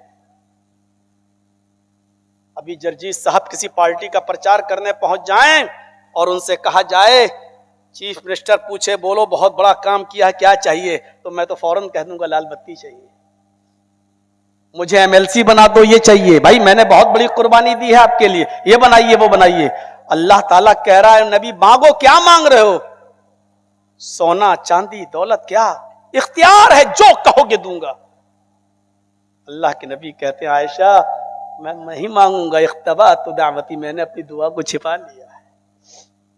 अभी जरजीत साहब किसी पार्टी का प्रचार करने पहुंच जाएं और उनसे कहा जाए, चीफ मिनिस्टर पूछे बोलो बहुत बड़ा काम किया है क्या चाहिए, तो मैं तो फौरन कह दूंगा लाल बत्ती चाहिए, मुझे एमएलसी बना दो, ये चाहिए भाई, मैंने बहुत बड़ी कुर्बानी दी है आपके लिए, ये बनाइए वो बनाइए। अल्लाह ताला कह रहा है नबी मांगो, क्या मांग रहे हो? सोना चांदी दौलत, क्या इख्तियार है, जो कहोगे दूंगा। अल्लाह के नबी कहते हैं आयशा मैं नहीं मांगूंगा, इख्तबातु दावती, मैंने अपनी दुआ को छिपा लिया है,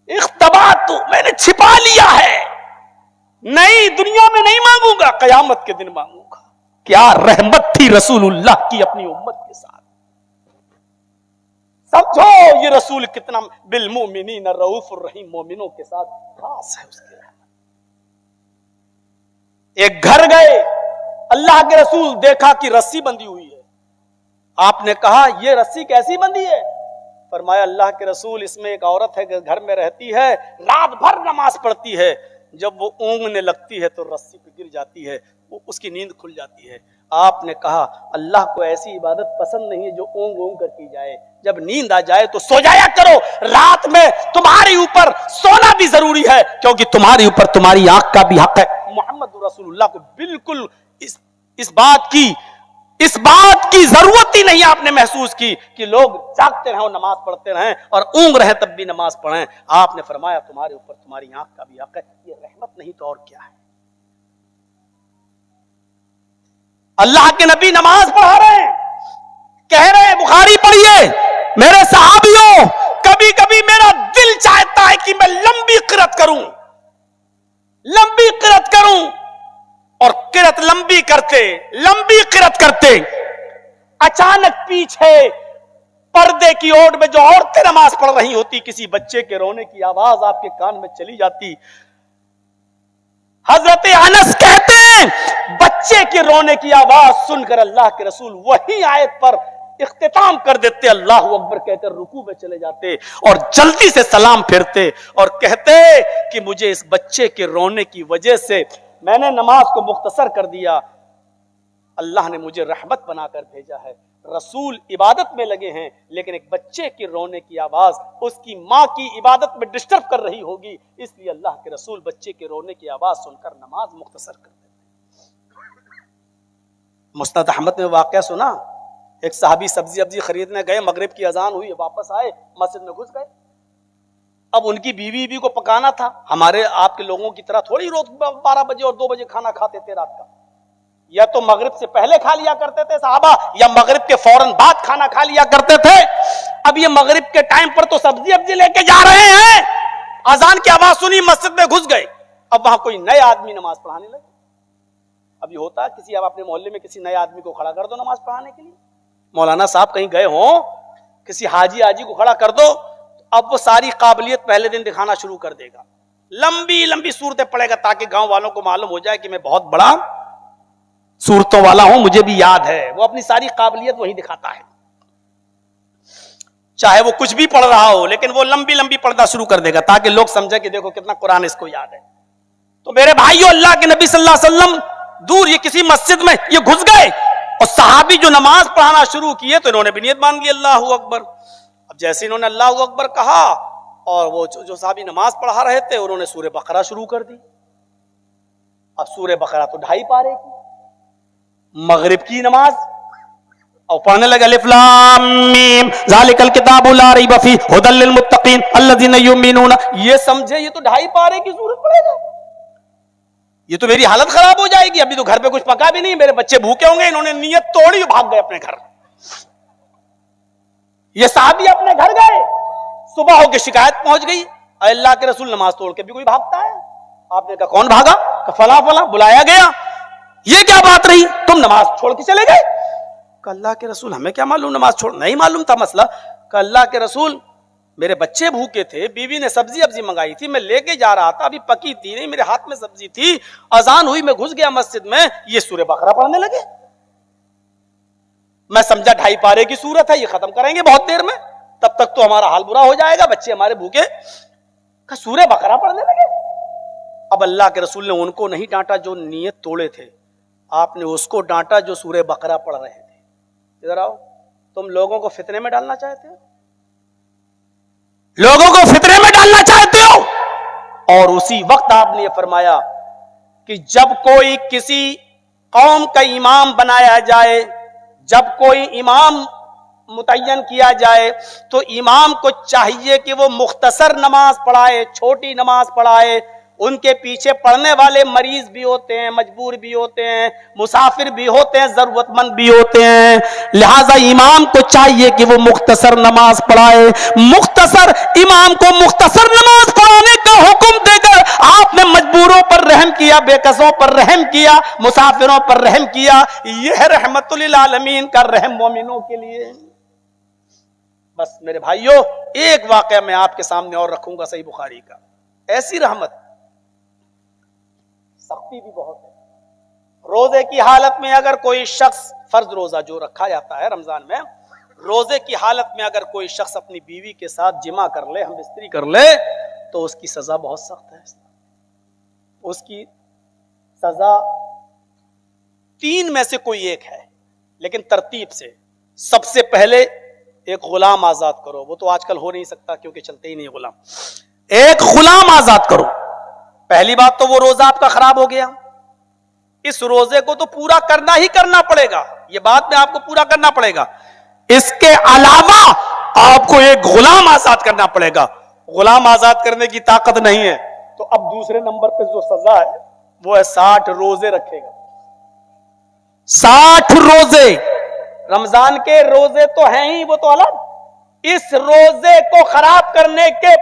इख्तबातु मैंने छिपा लिया है, नहीं दुनिया में नहीं मांगूंगा, कयामत के दिन मांगूंगा। क्या रहमत थी रसूलुल्लाह की अपनी उम्मत के साथ। समझो ये रसूल कितना बिल मोमिनीन रऊफुर रहीम, मोमिनों के साथ खास है उसके। एक घर गए, अल्लाह के रसूल देखा कि रस्सी बंधी हुई है। आपने कहा ये रस्सी कैसी बंधी है? फरमाया अल्लाह के रसूल इसमें एक औरत है, घर में रहती है, रात भर नमाज पढ़ती है, जब वो ऊँघने लगती है तो रस्सी पे गिर जाती है, वो उसकी नींद खुल जाती है। आपने कहा अल्लाह को ऐसी इबादत पसंद नहीं है जो ऊँघ ऊँघ कर की जाए, जब नींद आ जाए तो सो जाया करो। रात में तुम्हारे ऊपर सोना भी जरूरी है, क्योंकि तुम्हारे ऊपर तुम्हारी आंख का भी हक है। मोहम्मद रसूलुल्लाह को बिल्कुल इस बात की जरूरत ही नहीं आपने महसूस की कि लोग जागते रहें और नमाज पढ़ते रहें और ऊँघ रहे तब भी नमाज पढ़ें। आपने फरमाया तुम्हारे ऊपर तुम्हारी आंख का भी हक है। ये रहमत नहीं तो और क्या है? अल्लाह के नबी नमाज पढ़ा रहे हैं, कह रहे हैं बुखारी पढ़िए, मेरे सहाबियों कभी कभी मेरा दिल चाहता है कि मैं लंबी किरत करूं, और किरत लंबी करते अचानक पीछे पर्दे की ओर में जो औरतें नमाज पढ़ रही होती, किसी बच्चे के रोने की आवाज आपके कान में चली जाती। हजरत अनस कहते हैं बच्चे के रोने की आवाज सुनकर अल्लाह के रसूल वही आयत पर इख्तिताम कर देते, अल्लाह अकबर कहकर रुकू में चले जाते और जल्दी से सलाम फेरते और कहते कि मुझे इस बच्चे के रोने की वजह से मैंने नमाज को मुख्तसर कर दिया, अल्लाह ने मुझे रहमत बनाकर भेजा है। रसूल इबादत में लगे हैं, लेकिन एक बच्चे के रोने की आवाज उसकी माँ की इबादत में डिस्टर्ब कर रही होगी, इसलिए अल्लाह के रसूल बच्चे के रोने की आवाज सुनकर नमाज मुख्तसर कर देते। मुस्नद अहमद में वाकया सुना, एक साहबी सब्जी खरीदने गए, मगरिब की अजान हुई, वापस आए, मस्जिद में घुस गए। अब उनकी बीवी को पकाना था, हमारे आपके लोगों की तरह थोड़ी रोज 12 बजे और 2 बजे खाना खाते थे रात का, या तो मगरिब से पहले खा लिया करते थे साहबा, या मगरिब के फौरन बाद खाना खा लिया करते थे। अब ये मगरिब के टाइम पर तो सब्जी लेके जा रहे हैं, अजान की आवाज सुनी, मस्जिद में घुस गए। अब वहां कोई नए आदमी नमाज पढ़ाने लगे। अभी होता किसी, अब अपने मोहल्ले में किसी नए आदमी को खड़ा कर दो नमाज पढ़ाने के लिए, मौलाना साहब कहीं गए हो, किसी हाजी को खड़ा कर दो, अब वो सारी काबिलियत पहले दिन दिखाना शुरू कर देगा, लंबी लंबी सूरतें पढ़ेगा ताकि गांव वालों को मालूम हो जाए कि मैं बहुत बड़ा सूरतों वाला हूं, मुझे भी याद है। वो अपनी सारी काबिलियत वही दिखाता है, चाहे वो कुछ भी पढ़ रहा हो, लेकिन वो लंबी लंबी पढ़ना शुरू कर देगा ताकि लोग समझे कि देखो कितना कुरान इसको याद है। तो मेरे भाइयों, अल्लाह के नबी सल्लल्लाहु अलैहि वसल्लम दूर ये किसी मस्जिद में ये घुस गए और सहाबी जो नमाज पढ़ाना शुरू किए तो इन्होंने भी नियत मान ली अल्लाहु अकबर। अब जैसे इन्होंने अल्लाहु अकबर कहा और वो जो सहाबी नमाज पढ़ा रहे थे उन्होंने सूरह बकरा शुरू कर दी। अब सूरह बकरा तो 2.5 पारे की, मगरिब की नमाज, और पढ़ने लगे अलिफ लाम मीम ज़ालिकल किताबु ला रैब फीह हुदल लिल मुत्तकीन अल्लज़ीना युमिनूना। ये समझे ये तो 2.5 पारे की सूरत पढ़ेगा, ये तो मेरी हालत खराब हो जाएगी। अभी तो घर पे कुछ पका भी नहीं, मेरे बच्चे भूखे होंगे। इन्होंने नियत तोड़ी, भाग गए अपने घर। ये साहबी अपने घर गए, सुबह होकर शिकायत पहुंच गई, अल्लाह के रसूल नमाज तोड़ के भी कोई भागता है? आपने कहा कौन भागा? फला फला बुलाया गया। ये क्या बात रही, तुम नमाज छोड़ के चले गए? अल्लाह के रसूल हमें क्या मालूम, नमाज छोड़, नहीं मालूम था मसला। अल्लाह के रसूल मेरे बच्चे भूखे थे, बीवी ने सब्जी मंगाई थी, मैं लेके जा रहा था, अभी पकी थी नहीं, मेरे हाथ में सब्जी थी, अजान हुई, मैं घुस गया मस्जिद में, ये सूरह बकरा पढ़ने लगे। मैं समझा 2.5 पारे की सूरत है, ये खत्म करेंगे बहुत देर में, तब तक तो हमारा हाल बुरा हो जाएगा, बच्चे हमारे भूखे। का सूरह बकरा पढ़ने लगे। अब अल्लाह के रसूल ने उनको नहीं डांटा जो नियत तोड़े थे, आपने उसको डांटा जो सूरह बकरा पढ़ रहे थे। इधर आओ, तुम लोगों को फितने में डालना चाहते हो, लोगों को फितने में डालना चाहते हो। और उसी वक्त आपने ये फरमाया कि जब कोई किसी कौम का इमाम बनाया जाए, जब कोई इमाम मुतय्यन किया जाए, तो इमाम को चाहिए कि वो मुख्तसर नमाज पढ़ाए, छोटी नमाज पढ़ाए। उनके पीछे पढ़ने वाले मरीज भी होते हैं, मजबूर भी होते हैं, मुसाफिर भी होते हैं, जरूरतमंद भी होते हैं। लिहाजा इमाम को चाहिए कि वो मुख्तसर नमाज पढ़ाए। मुख्तसर इमाम को मुख्तसर नमाज पढ़ाने का हुक्म देकर आपने मजबूरों पर रहम किया, बेकसों पर रहम किया, मुसाफिरों पर रहम किया। यह रहमतुल लिल आलमीन का रहम मोमिनों के लिए। बस मेरे भाइयों, एक वाकया मैं आपके सामने और रखूंगा सही बुखारी का। ऐसी रहमत, सख्ती भी बहुत है। रोजे की हालत में अगर कोई शख्स, फर्ज रोजा जो रखा जाता है रमजान में, रोजे की हालत में अगर कोई शख्स अपनी बीवी के साथ जिमा कर ले, हम बिस्तरी कर ले, तो उसकी सजा बहुत सख्त है। उसकी सजा 3 में से कोई एक है, लेकिन तरतीब से सबसे पहले एक गुलाम आजाद करो। वो तो आजकल हो नहीं सकता क्योंकि चलते ही नहीं गुलाम। एक गुलाम आजाद करो। पहली बात तो वो रोजा आपका खराब हो गया, इस रोजे को तो पूरा करना ही करना पड़ेगा, ये बात में आपको पूरा करना पड़ेगा। इसके अलावा आपको एक गुलाम आजाद करना पड़ेगा। गुलाम आजाद करने की ताकत नहीं है तो अब दूसरे नंबर पे जो सजा है वो है 60 रोजे रखेगा। 60 रोजे, रमजान के रोजे तो हैं ही, वो तो अलग। इस रोजे को खराब करने के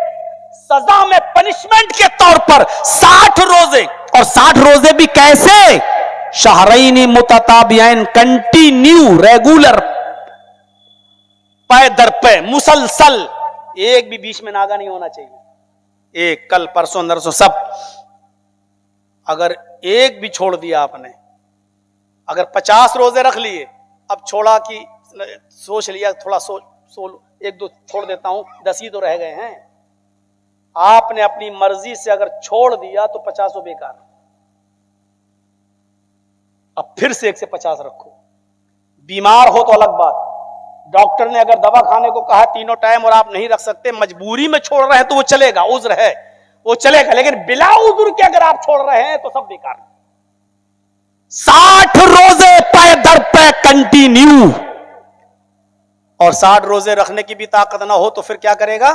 सजा में पनिशमेंट के तौर पर 60 रोजे, और 60 रोजे भी कैसे? शहरैनी मुतताबियैन, कंटिन्यू, रेगुलर, पे दर पे, मुसलसल, एक भी बीच में नागा नहीं होना चाहिए। एक कल परसों नरसों सब, अगर एक भी छोड़ दिया आपने, अगर 50 रोजे रख लिए, अब छोड़ा कि सोच लिया थोड़ा एक दो छोड़ देता हूं, 10 ही तो रह गए हैं। आपने अपनी मर्जी से अगर छोड़ दिया तो 50 बेकार। अब फिर से 1 से 50 रखो। बीमार हो तो अलग बात, डॉक्टर ने अगर दवा खाने को कहा 3 टाइम और आप नहीं रख सकते, मजबूरी में छोड़ रहे हैं तो वो चलेगा, उज्र है वो चलेगा, लेकिन बिला उज्र के अगर आप छोड़ रहे हैं तो सब बेकार। 60 रोजे पे दर पे कंटिन्यू, और 60 रोजे रखने की भी ताकत ना हो तो फिर क्या करेगा?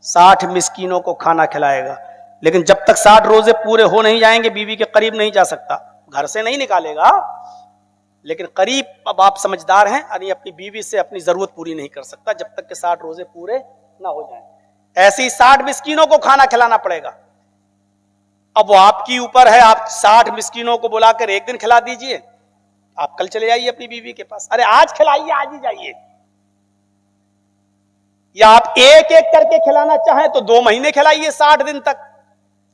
60 मिस्कीनों को खाना खिलाएगा। लेकिन जब तक 60 रोजे पूरे हो नहीं जाएंगे, बीवी के करीब नहीं जा सकता। घर से नहीं निकालेगा, लेकिन करीब, अब आप समझदार हैं, यानी अपनी बीवी से अपनी जरूरत पूरी नहीं कर सकता जब तक कि 60 रोजे पूरे ना हो जाएं। ऐसे ही 60 मिस्कीनों को खाना खिलाना पड़ेगा। अब वो आपकी ऊपर है, आप 60 मिस्कीनों को बुलाकर एक दिन खिला दीजिए, आप कल चले जाइए अपनी बीवी के पास, अरे आज खिलाइए, आज ही जाइए। या आप एक एक करके खिलाना चाहें तो 2 महीने खिलाइए, 60 दिन तक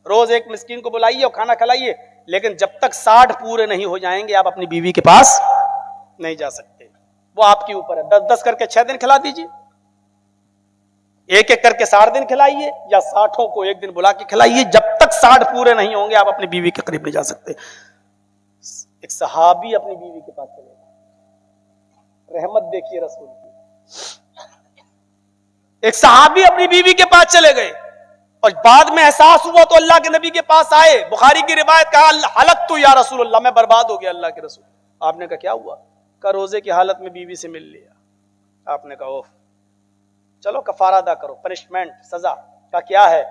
रोज एक मिस्कीन को बुलाइए और खाना खिलाइए, लेकिन जब तक 60 पूरे नहीं हो जाएंगे आप अपनी बीवी के पास नहीं जा सकते। वो आपके ऊपर है। 10-10 करके 6 दिन खिला दीजिए, एक एक करके 60 दिन खिलाइए, या 60 को एक दिन बुला के खिलाइए। जब तक 60 पूरे नहीं होंगे आप अपनी बीवी के करीब नहीं जा सकते। एक सहाबी अपनी बीवी के पास चले गए, रहमत देखिए रसूल की। एक सहाबी अपनी बीवी के पास चले गए और बाद में एहसास हुआ तो अल्लाह के नबी के पास आए। बुखारी की रिवायत, कहा हलक तो या रसूल अल्लाह, मैं बर्बाद हो गया अल्लाह के रसूल। आपने कहा क्या हुआ? कहा रोजे की हालत में बीवी से मिल लिया। आपने कहा ओह, चलो कफारा अदा करो, पनिशमेंट, सजा। का क्या है?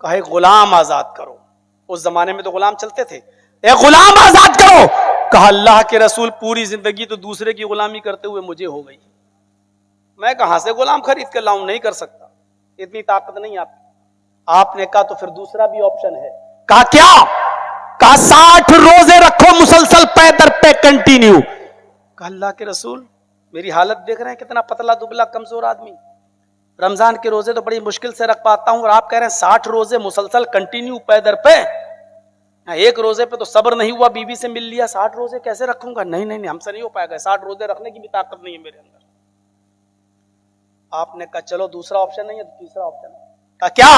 कहा गुलाम आजाद करो। उस जमाने में तो गुलाम चलते थे। एक गुलाम आजाद करो। कहा अल्लाह के रसूल पूरी जिंदगी तो दूसरे की गुलामी करते हुए मुझे हो गई, मैं कहां से गुलाम खरीद कर लाऊं? नहीं कर सकता, इतनी ताकत नहीं आपकी। आपने कहा तो फिर दूसरा भी ऑप्शन है। कहा क्या? कहा 60 रोजे रखो मुसलसल, पे दर पे कंटिन्यू। कहा अल्लाह के रसूल मेरी हालत देख रहे हैं, कितना पतला दुबला कमजोर आदमी, रमजान के रोजे तो बड़ी मुश्किल से रख पाता हूं, और आप कह रहे हैं 60 रोजे मुसलसल कंटिन्यू पे दर पे। एक रोजे पे तो सब्र नहीं हुआ, बीवी से मिल लिया, 60 रोजे कैसे रखूंगा? नहीं नहीं नहीं, हमसे नहीं हो पाएगा, 60 रोजे रखने की भी ताकत नहीं है मेरे अंदर। आपने कहा चलो दूसरा ऑप्शन नहीं है तो तीसरा ऑप्शन है। कहा क्या?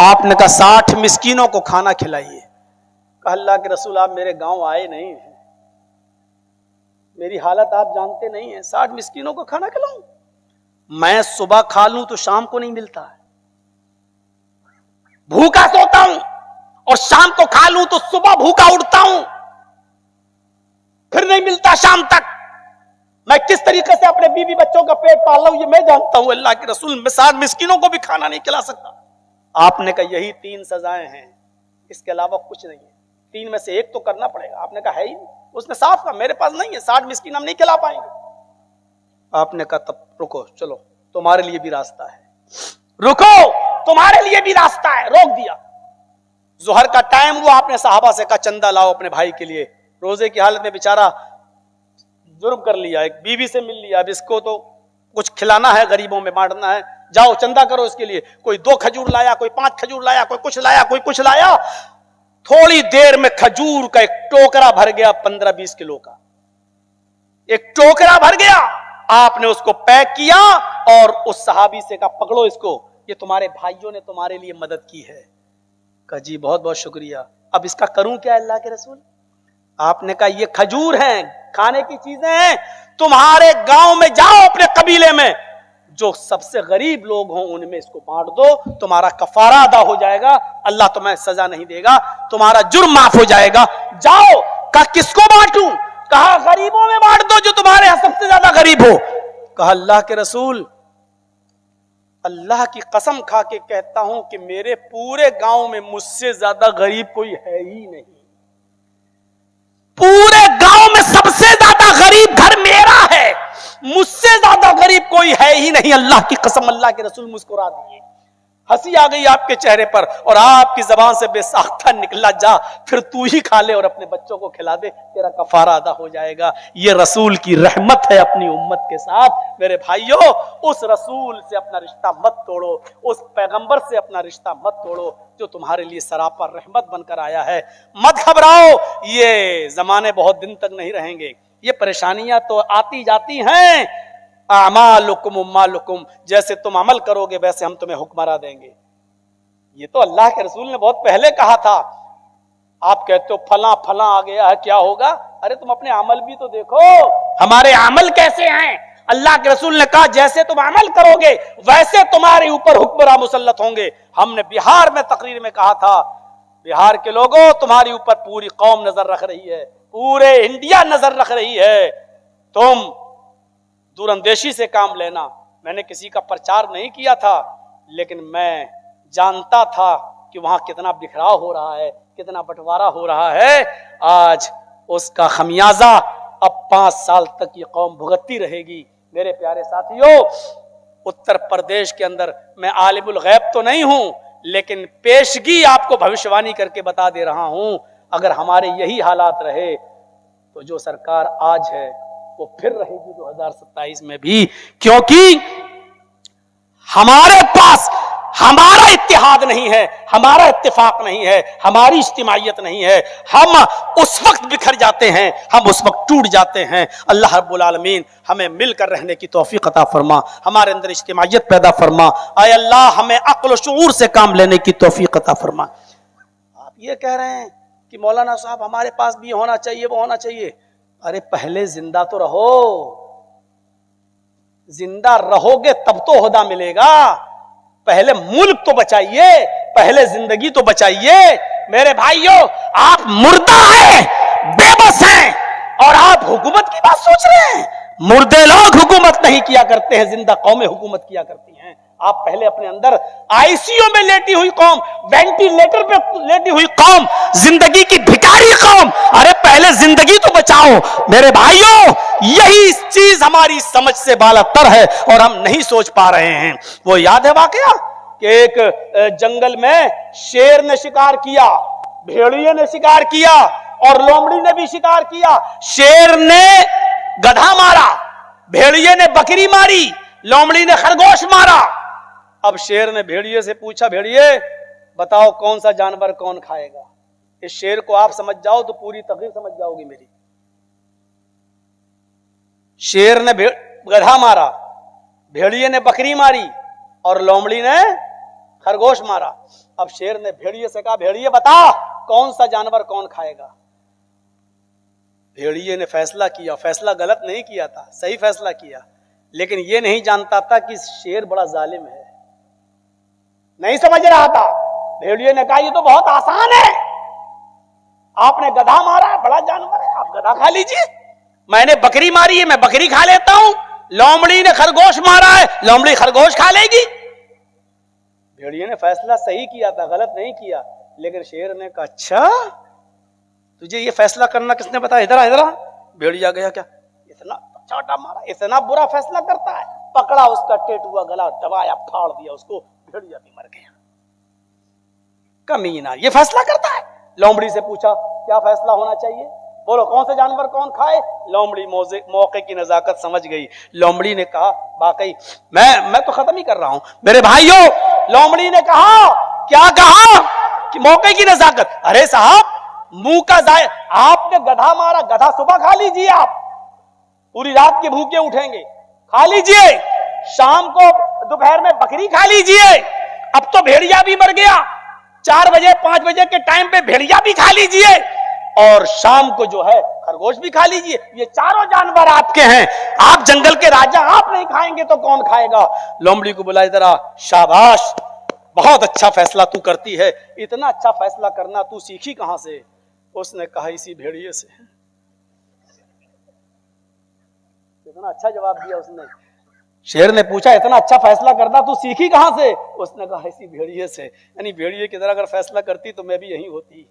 आपने कहा 60 मिस्कीनों को खाना खिलाइए। कहा अल्लाह के रसूल आप मेरे गांव आए नहीं हैं, मेरी हालत आप जानते नहीं हैं, 60 मिस्कीनों को खाना खिलाऊं? मैं सुबह खा लूं तो शाम को नहीं मिलता है, भूखा सोता हूं, और शाम को खा लूं तो सुबह भूखा उठता हूं, फिर नहीं मिलता शाम तक। मैं किस तरीके से अपने बीवी बच्चों का पेट पाल रहा हूं ये मैं जानता हूं। अल्लाह के रसूल मैं 60 मिस्कीनों को भी खाना नहीं खिला सकता। आपने कहा यही 3 सजाएं हैं, इसके अलावा कुछ नहीं है, 3 में से एक तो करना पड़ेगा। आपने कहा है ही नहीं, उसने साफ कहा मेरे पास नहीं है, 60 मिस्कीन हम नहीं खिला पाएंगे। आपने कहा तब रुको, चलो तुम्हारे लिए भी रास्ता है, रुको तुम्हारे लिए भी रास्ता है। रोक दिया। जोहर का टाइम हुआ, आपने साहबा से कहा चंदा लाओ अपने भाई के लिए, रोजे की हालत में बेचारा जुर्म कर लिया, एक बीवी से मिल लिया, अब इसको तो कुछ खिलाना है, गरीबों में बांटना है, जाओ चंदा करो इसके लिए। कोई 2 खजूर लाया, कोई 5 खजूर लाया, कोई कुछ लाया, कोई कुछ लाया। थोड़ी देर में खजूर का एक टोकरा भर गया, 15-20 किलो का एक टोकरा भर गया। आपने उसको पैक किया और उस सहाबी से कहा, पकड़ो इसको, ये तुम्हारे भाइयों ने तुम्हारे लिए मदद की है। कहा जी बहुत बहुत शुक्रिया, अब इसका करूं क्या अल्लाह के रसूल? आपने कहा ये खजूर हैं, खाने की चीजें हैं, तुम्हारे गांव में जाओ, अपने कबीले में जो सबसे गरीब लोग हों उनमें इसको बांट दो, तुम्हारा कफारा अदा हो जाएगा, अल्लाह तुम्हें सजा नहीं देगा, तुम्हारा जुर्म माफ हो जाएगा। जाओ। कहा किसको बांटूं? कहा गरीबों में बांट दो जो तुम्हारे यहां सबसे ज्यादा गरीब हो। कहा अल्लाह के रसूल, अल्लाह की कसम खा के कहता हूं कि मेरे पूरे गांव में मुझसे ज्यादा गरीब कोई है ही नहीं। पूरे गांव में सबसे ज्यादा गरीब घर मेरा है, मुझसे ज्यादा गरीब कोई है ही नहीं। अल्लाह की कसम, अल्लाह के रसूल मुस्कुरा दिए। हंसी आ गई आपके चेहरे पर और आपकी जबान से बेसाख्ता निकला, जा फिर तू ही खा ले और अपने बच्चों को खिला दे, तेरा कफारा अदा हो जाएगा। ये रसूल की रहमत है अपनी उम्मत के साथ। मेरे भाइयों, उस रसूल से अपना रिश्ता मत तोड़ो, उस पैगंबर से अपना रिश्ता मत तोड़ो जो तुम्हारे लिए सरापा रहमत बनकर आया है। मत घबराओ, ये जमाने बहुत दिन तक नहीं रहेंगे, ये परेशानियां तो आती जाती हैं। आमालुकुम उम्मालुकुम, जैसे तुम अमल करोगे वैसे हम तुम्हें हुक्मरा देंगे। ये तो अल्लाह के रसूल ने बहुत पहले कहा था। आप कहते हो फला फला आ गया है, क्या होगा? अरे तुम अपने अमल भी तो देखो, हमारे अमल कैसे हैं। अल्लाह के रसूल ने कहा जैसे तुम अमल करोगे वैसे तुम्हारे ऊपर हुक्मरां मुसल्लत होंगे। हमने बिहार में तकरीर में कहा था, बिहार के लोगों तुम्हारे ऊपर पूरी कौम नजर रख रही है, पूरे इंडिया नजर रख रही है, तुम दूरंदेशी से काम लेना। मैंने किसी का प्रचार नहीं किया था, लेकिन मैं जानता था कि वहां कितना बिखराव हो रहा है, कितना बंटवारा हो रहा है। आज उसका खमियाजा अब 5 साल तक ये कौम भुगतती रहेगी। मेरे प्यारे साथियों, उत्तर प्रदेश के अंदर, मैं आलिमुल गैब तो नहीं हूं, लेकिन पेशगी आपको भविष्यवाणी करके बता दे रहा हूं, अगर हमारे यही हालात रहे तो जो सरकार आज है वो फिर रहेगी 2027 में भी, क्योंकि हमारे पास हमारा इत्तेहाद नहीं है, हमारा इत्तेफाक नहीं है, हमारी इज्तिमाइयत नहीं है। हम उस वक्त बिखर जाते हैं, हम उस वक्त टूट जाते हैं। अल्लाह रब्बुल आलमीन हमें मिलकर रहने की तौफीक अता फरमा, हमारे अंदर इज्तिमाइयत पैदा फरमा। आए अल्लाह हमें अक्ल शऊर से काम लेने की तौफीक अता फरमा। आप ये कह रहे हैं कि मौलाना साहब हमारे पास भी होना चाहिए, वो होना चाहिए। अरे पहले जिंदा तो रहो, जिंदा रहोगे तब तो ओहदा मिलेगा। पहले मुल्क तो बचाइए, पहले जिंदगी तो बचाइए। मेरे भाइयों, आप मुर्दा हैं, बेबस हैं और आप हुकूमत की बात सोच रहे हैं। मुर्दे लोग हुकूमत नहीं किया करते हैं, जिंदा कौमें हुकूमत किया करती हैं। आप पहले अपने अंदर आईसीयू में लेटी हुई कौम, वेंटिलेटर पे लेटी हुई कौम, जिंदगी की भिखारी कौम, अरे पहले जिंदगी तो बचाओ। मेरे भाइयों, यही चीज हमारी समझ से बालातर है और हम नहीं सोच पा रहे हैं। वो याद है वाकया कि एक जंगल में शेर ने शिकार किया, भेड़िए ने शिकार किया और लोमड़ी ने भी शिकार किया। शेर ने गधा मारा, भेड़िए ने बकरी मारी, लोमड़ी ने खरगोश मारा। अब शेर ने भेड़िए से पूछा, भेड़िए बताओ कौन सा जानवर कौन खाएगा? इस शेर को आप समझ जाओ तो पूरी तकरीर समझ जाओगी मेरी। शेर ने गधा मारा, भेड़िए ने बकरी मारी और लोमड़ी ने खरगोश मारा। अब शेर ने भेड़िए से कहा, भेड़िए बता कौन सा जानवर कौन खाएगा? भेड़िए ने फैसला किया, फैसला गलत नहीं किया था, सही फैसला किया, लेकिन यह नहीं जानता था कि शेर बड़ा जालिम है, नहीं समझ रहा था। भेड़िए ने कहा ये तो बहुत आसान है, आपने गधा मारा है, बड़ा जानवर है, आप गधा खा लीजिए। मैंने बकरी मारी है, मैं बकरी खा लेता हूं। लोमड़ी ने खरगोश मारा है, लोमड़ी खरगोश खा लेगी। भेड़िए ने फैसला सही किया था, गलत नहीं किया। लेकिन शेर ने कहा, अच्छा तुझे ये फैसला करना किसने बताया? इधर आ, इधर आ। भेड़िया गया, क्या इतना छोटा मारा, इतना बुरा फैसला करता है? पकड़ा उसका टेटुआ गला, दबाया, फाड़ दिया उसको, भेड़िया भी मर गया। कमीना, ये फैसला करता है। लोमड़ी से पूछा क्या फैसला होना चाहिए? बोलो कौन से जानवर कौन खाए? लोमड़ी मौके की नजाकत समझ गई। लोमड़ी ने कहा वाकई मैं तो खत्म ही कर रहा हूं मेरे भाइयों। लोमड़ी ने कहा, क्या कहा कि मौके की नजाकत? अरे साहब मुंह का जाय, आपने गधा मारा, गधा सुबह खा लीजिए, आप पूरी रात के भूखे उठेंगे, खा लीजिए। शाम को दोपहर में बकरी खा लीजिए। अब तो भेड़िया भी मर गया, 4 बजे 5 बजे के टाइम पे भेड़िया भी खा लीजिए और शाम को जो है खरगोश भी खा लीजिए। ये चारों जानवर आपके हैं, आप जंगल के राजा, आप नहीं खाएंगे तो कौन खाएगा? लोमड़ी को बुलाए, जरा शाबाश, बहुत अच्छा फैसला तू करती है, इतना अच्छा फैसला करना तू सीखी कहां से? उसने कहा इसी भेड़िए से। इतना अच्छा जवाब दिया उसने। शेर ने पूछा इतना अच्छा फैसला करना तू सीखी कहां से? उसने कहा इसी भेड़िए से। यानी भेड़िए की तरह अगर फैसला करती तो मैं भी यहीं होती।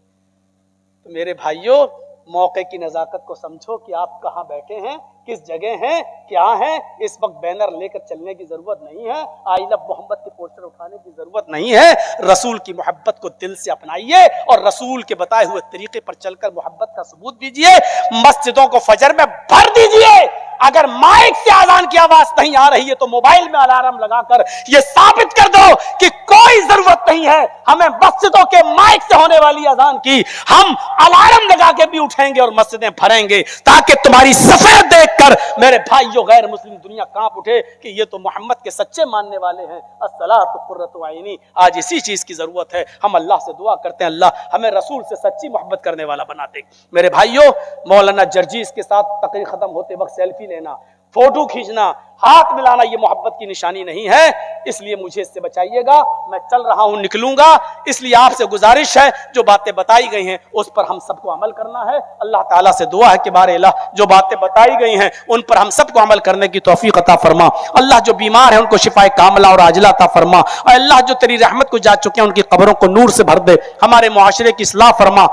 तो मेरे भाइयों, मौके की नजाकत को समझो कि आप कहां बैठे हैं, किस जगह हैं, क्या हैं। इस वक्त बैनर लेकर चलने की जरूरत नहीं है, आई लव मोहम्मद के पोस्टर उठाने की जरूरत नहीं है। रसूल की मोहब्बत को दिल से अपनाइए और रसूल के बताए हुए तरीके पर चलकर मोहब्बत का सबूत दीजिए। मस्जिदों को फजर में भर दीजिए। अगर माइक से अजान की आवाज नहीं आ रही है तो मोबाइल में अलार्म लगाकर यह साबित कर दो कि कोई जरूरत नहीं है हमें मस्जिदों के माइक से होने वाली अजान की। हम अलार्म लगा के भी उठेंगे और मस्जिदें भरेंगे ताकि तुम्हारी सफेद देखकर मेरे भाइयों गैर मुस्लिम दुनिया कांप उठे कि ये तो मोहम्मद के सच्चे मानने वाले हैं। अस्सलातु कुर्रतु आइनी। आज इसी चीज की जरूरत है। हम अल्लाह से दुआ करते हैं अल्लाह हमें रसूल से सच्ची मोहब्बत करने वाला बना दे। मेरे भाइयों, मौलाना जर्जीस के साथ तकरीर खत्म होते वक्त सेल्फी लेना, फोटो खींचना, हाथ मिलाना ये मोहब्बत की निशानी नहीं है, इसलिए मुझे इससे बचाइएगा। मैं चल रहा हूं, निकलूंगा, इसलिए आपसे गुजारिश है जो बातें बताई गई हैं उस पर हम सबको अमल करना है। अल्लाह ताला से दुआ है कि बारे अल्लाह जो बातें बताई गई हैं उन पर हम सबको अमल करने की तौफीक अता फरमा। अल्लाह जो बीमार है उनको शिफाए कामला और आजिला अता फरमा। अल्लाह जो तेरी रहमत को जा चुके हैं उनकी कब्रों को नूर से भर दे। हमारे मुआशरे की इस्लाह फरमा।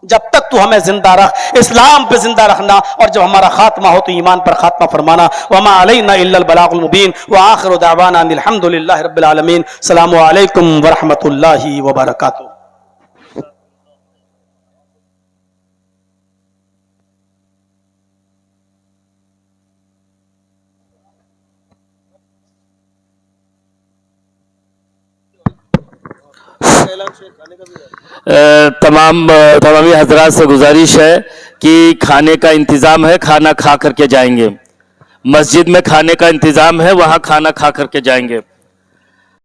जब तक तू हमें जिंदा रख, इस्लाम पे जिंदा रखना, और जब हमारा खात्मा हो तो ईमान पर खात्मा फरमाना। वमा अलैना इल्लल बलागुल मुबीन व आखिरु दावाना अनिल हम्दुलिल्लाहि रब्बिल आलमीन। अस्सलामु अलैकुम व रहमतुल्लाहि व बरकातुहू। तमामी हजरात से गुजारिश है कि खाने का इंतज़ाम है, खाना खा करके जाएंगे। मस्जिद में खाने का इंतज़ाम है, वहाँ खाना खा करके जाएंगे।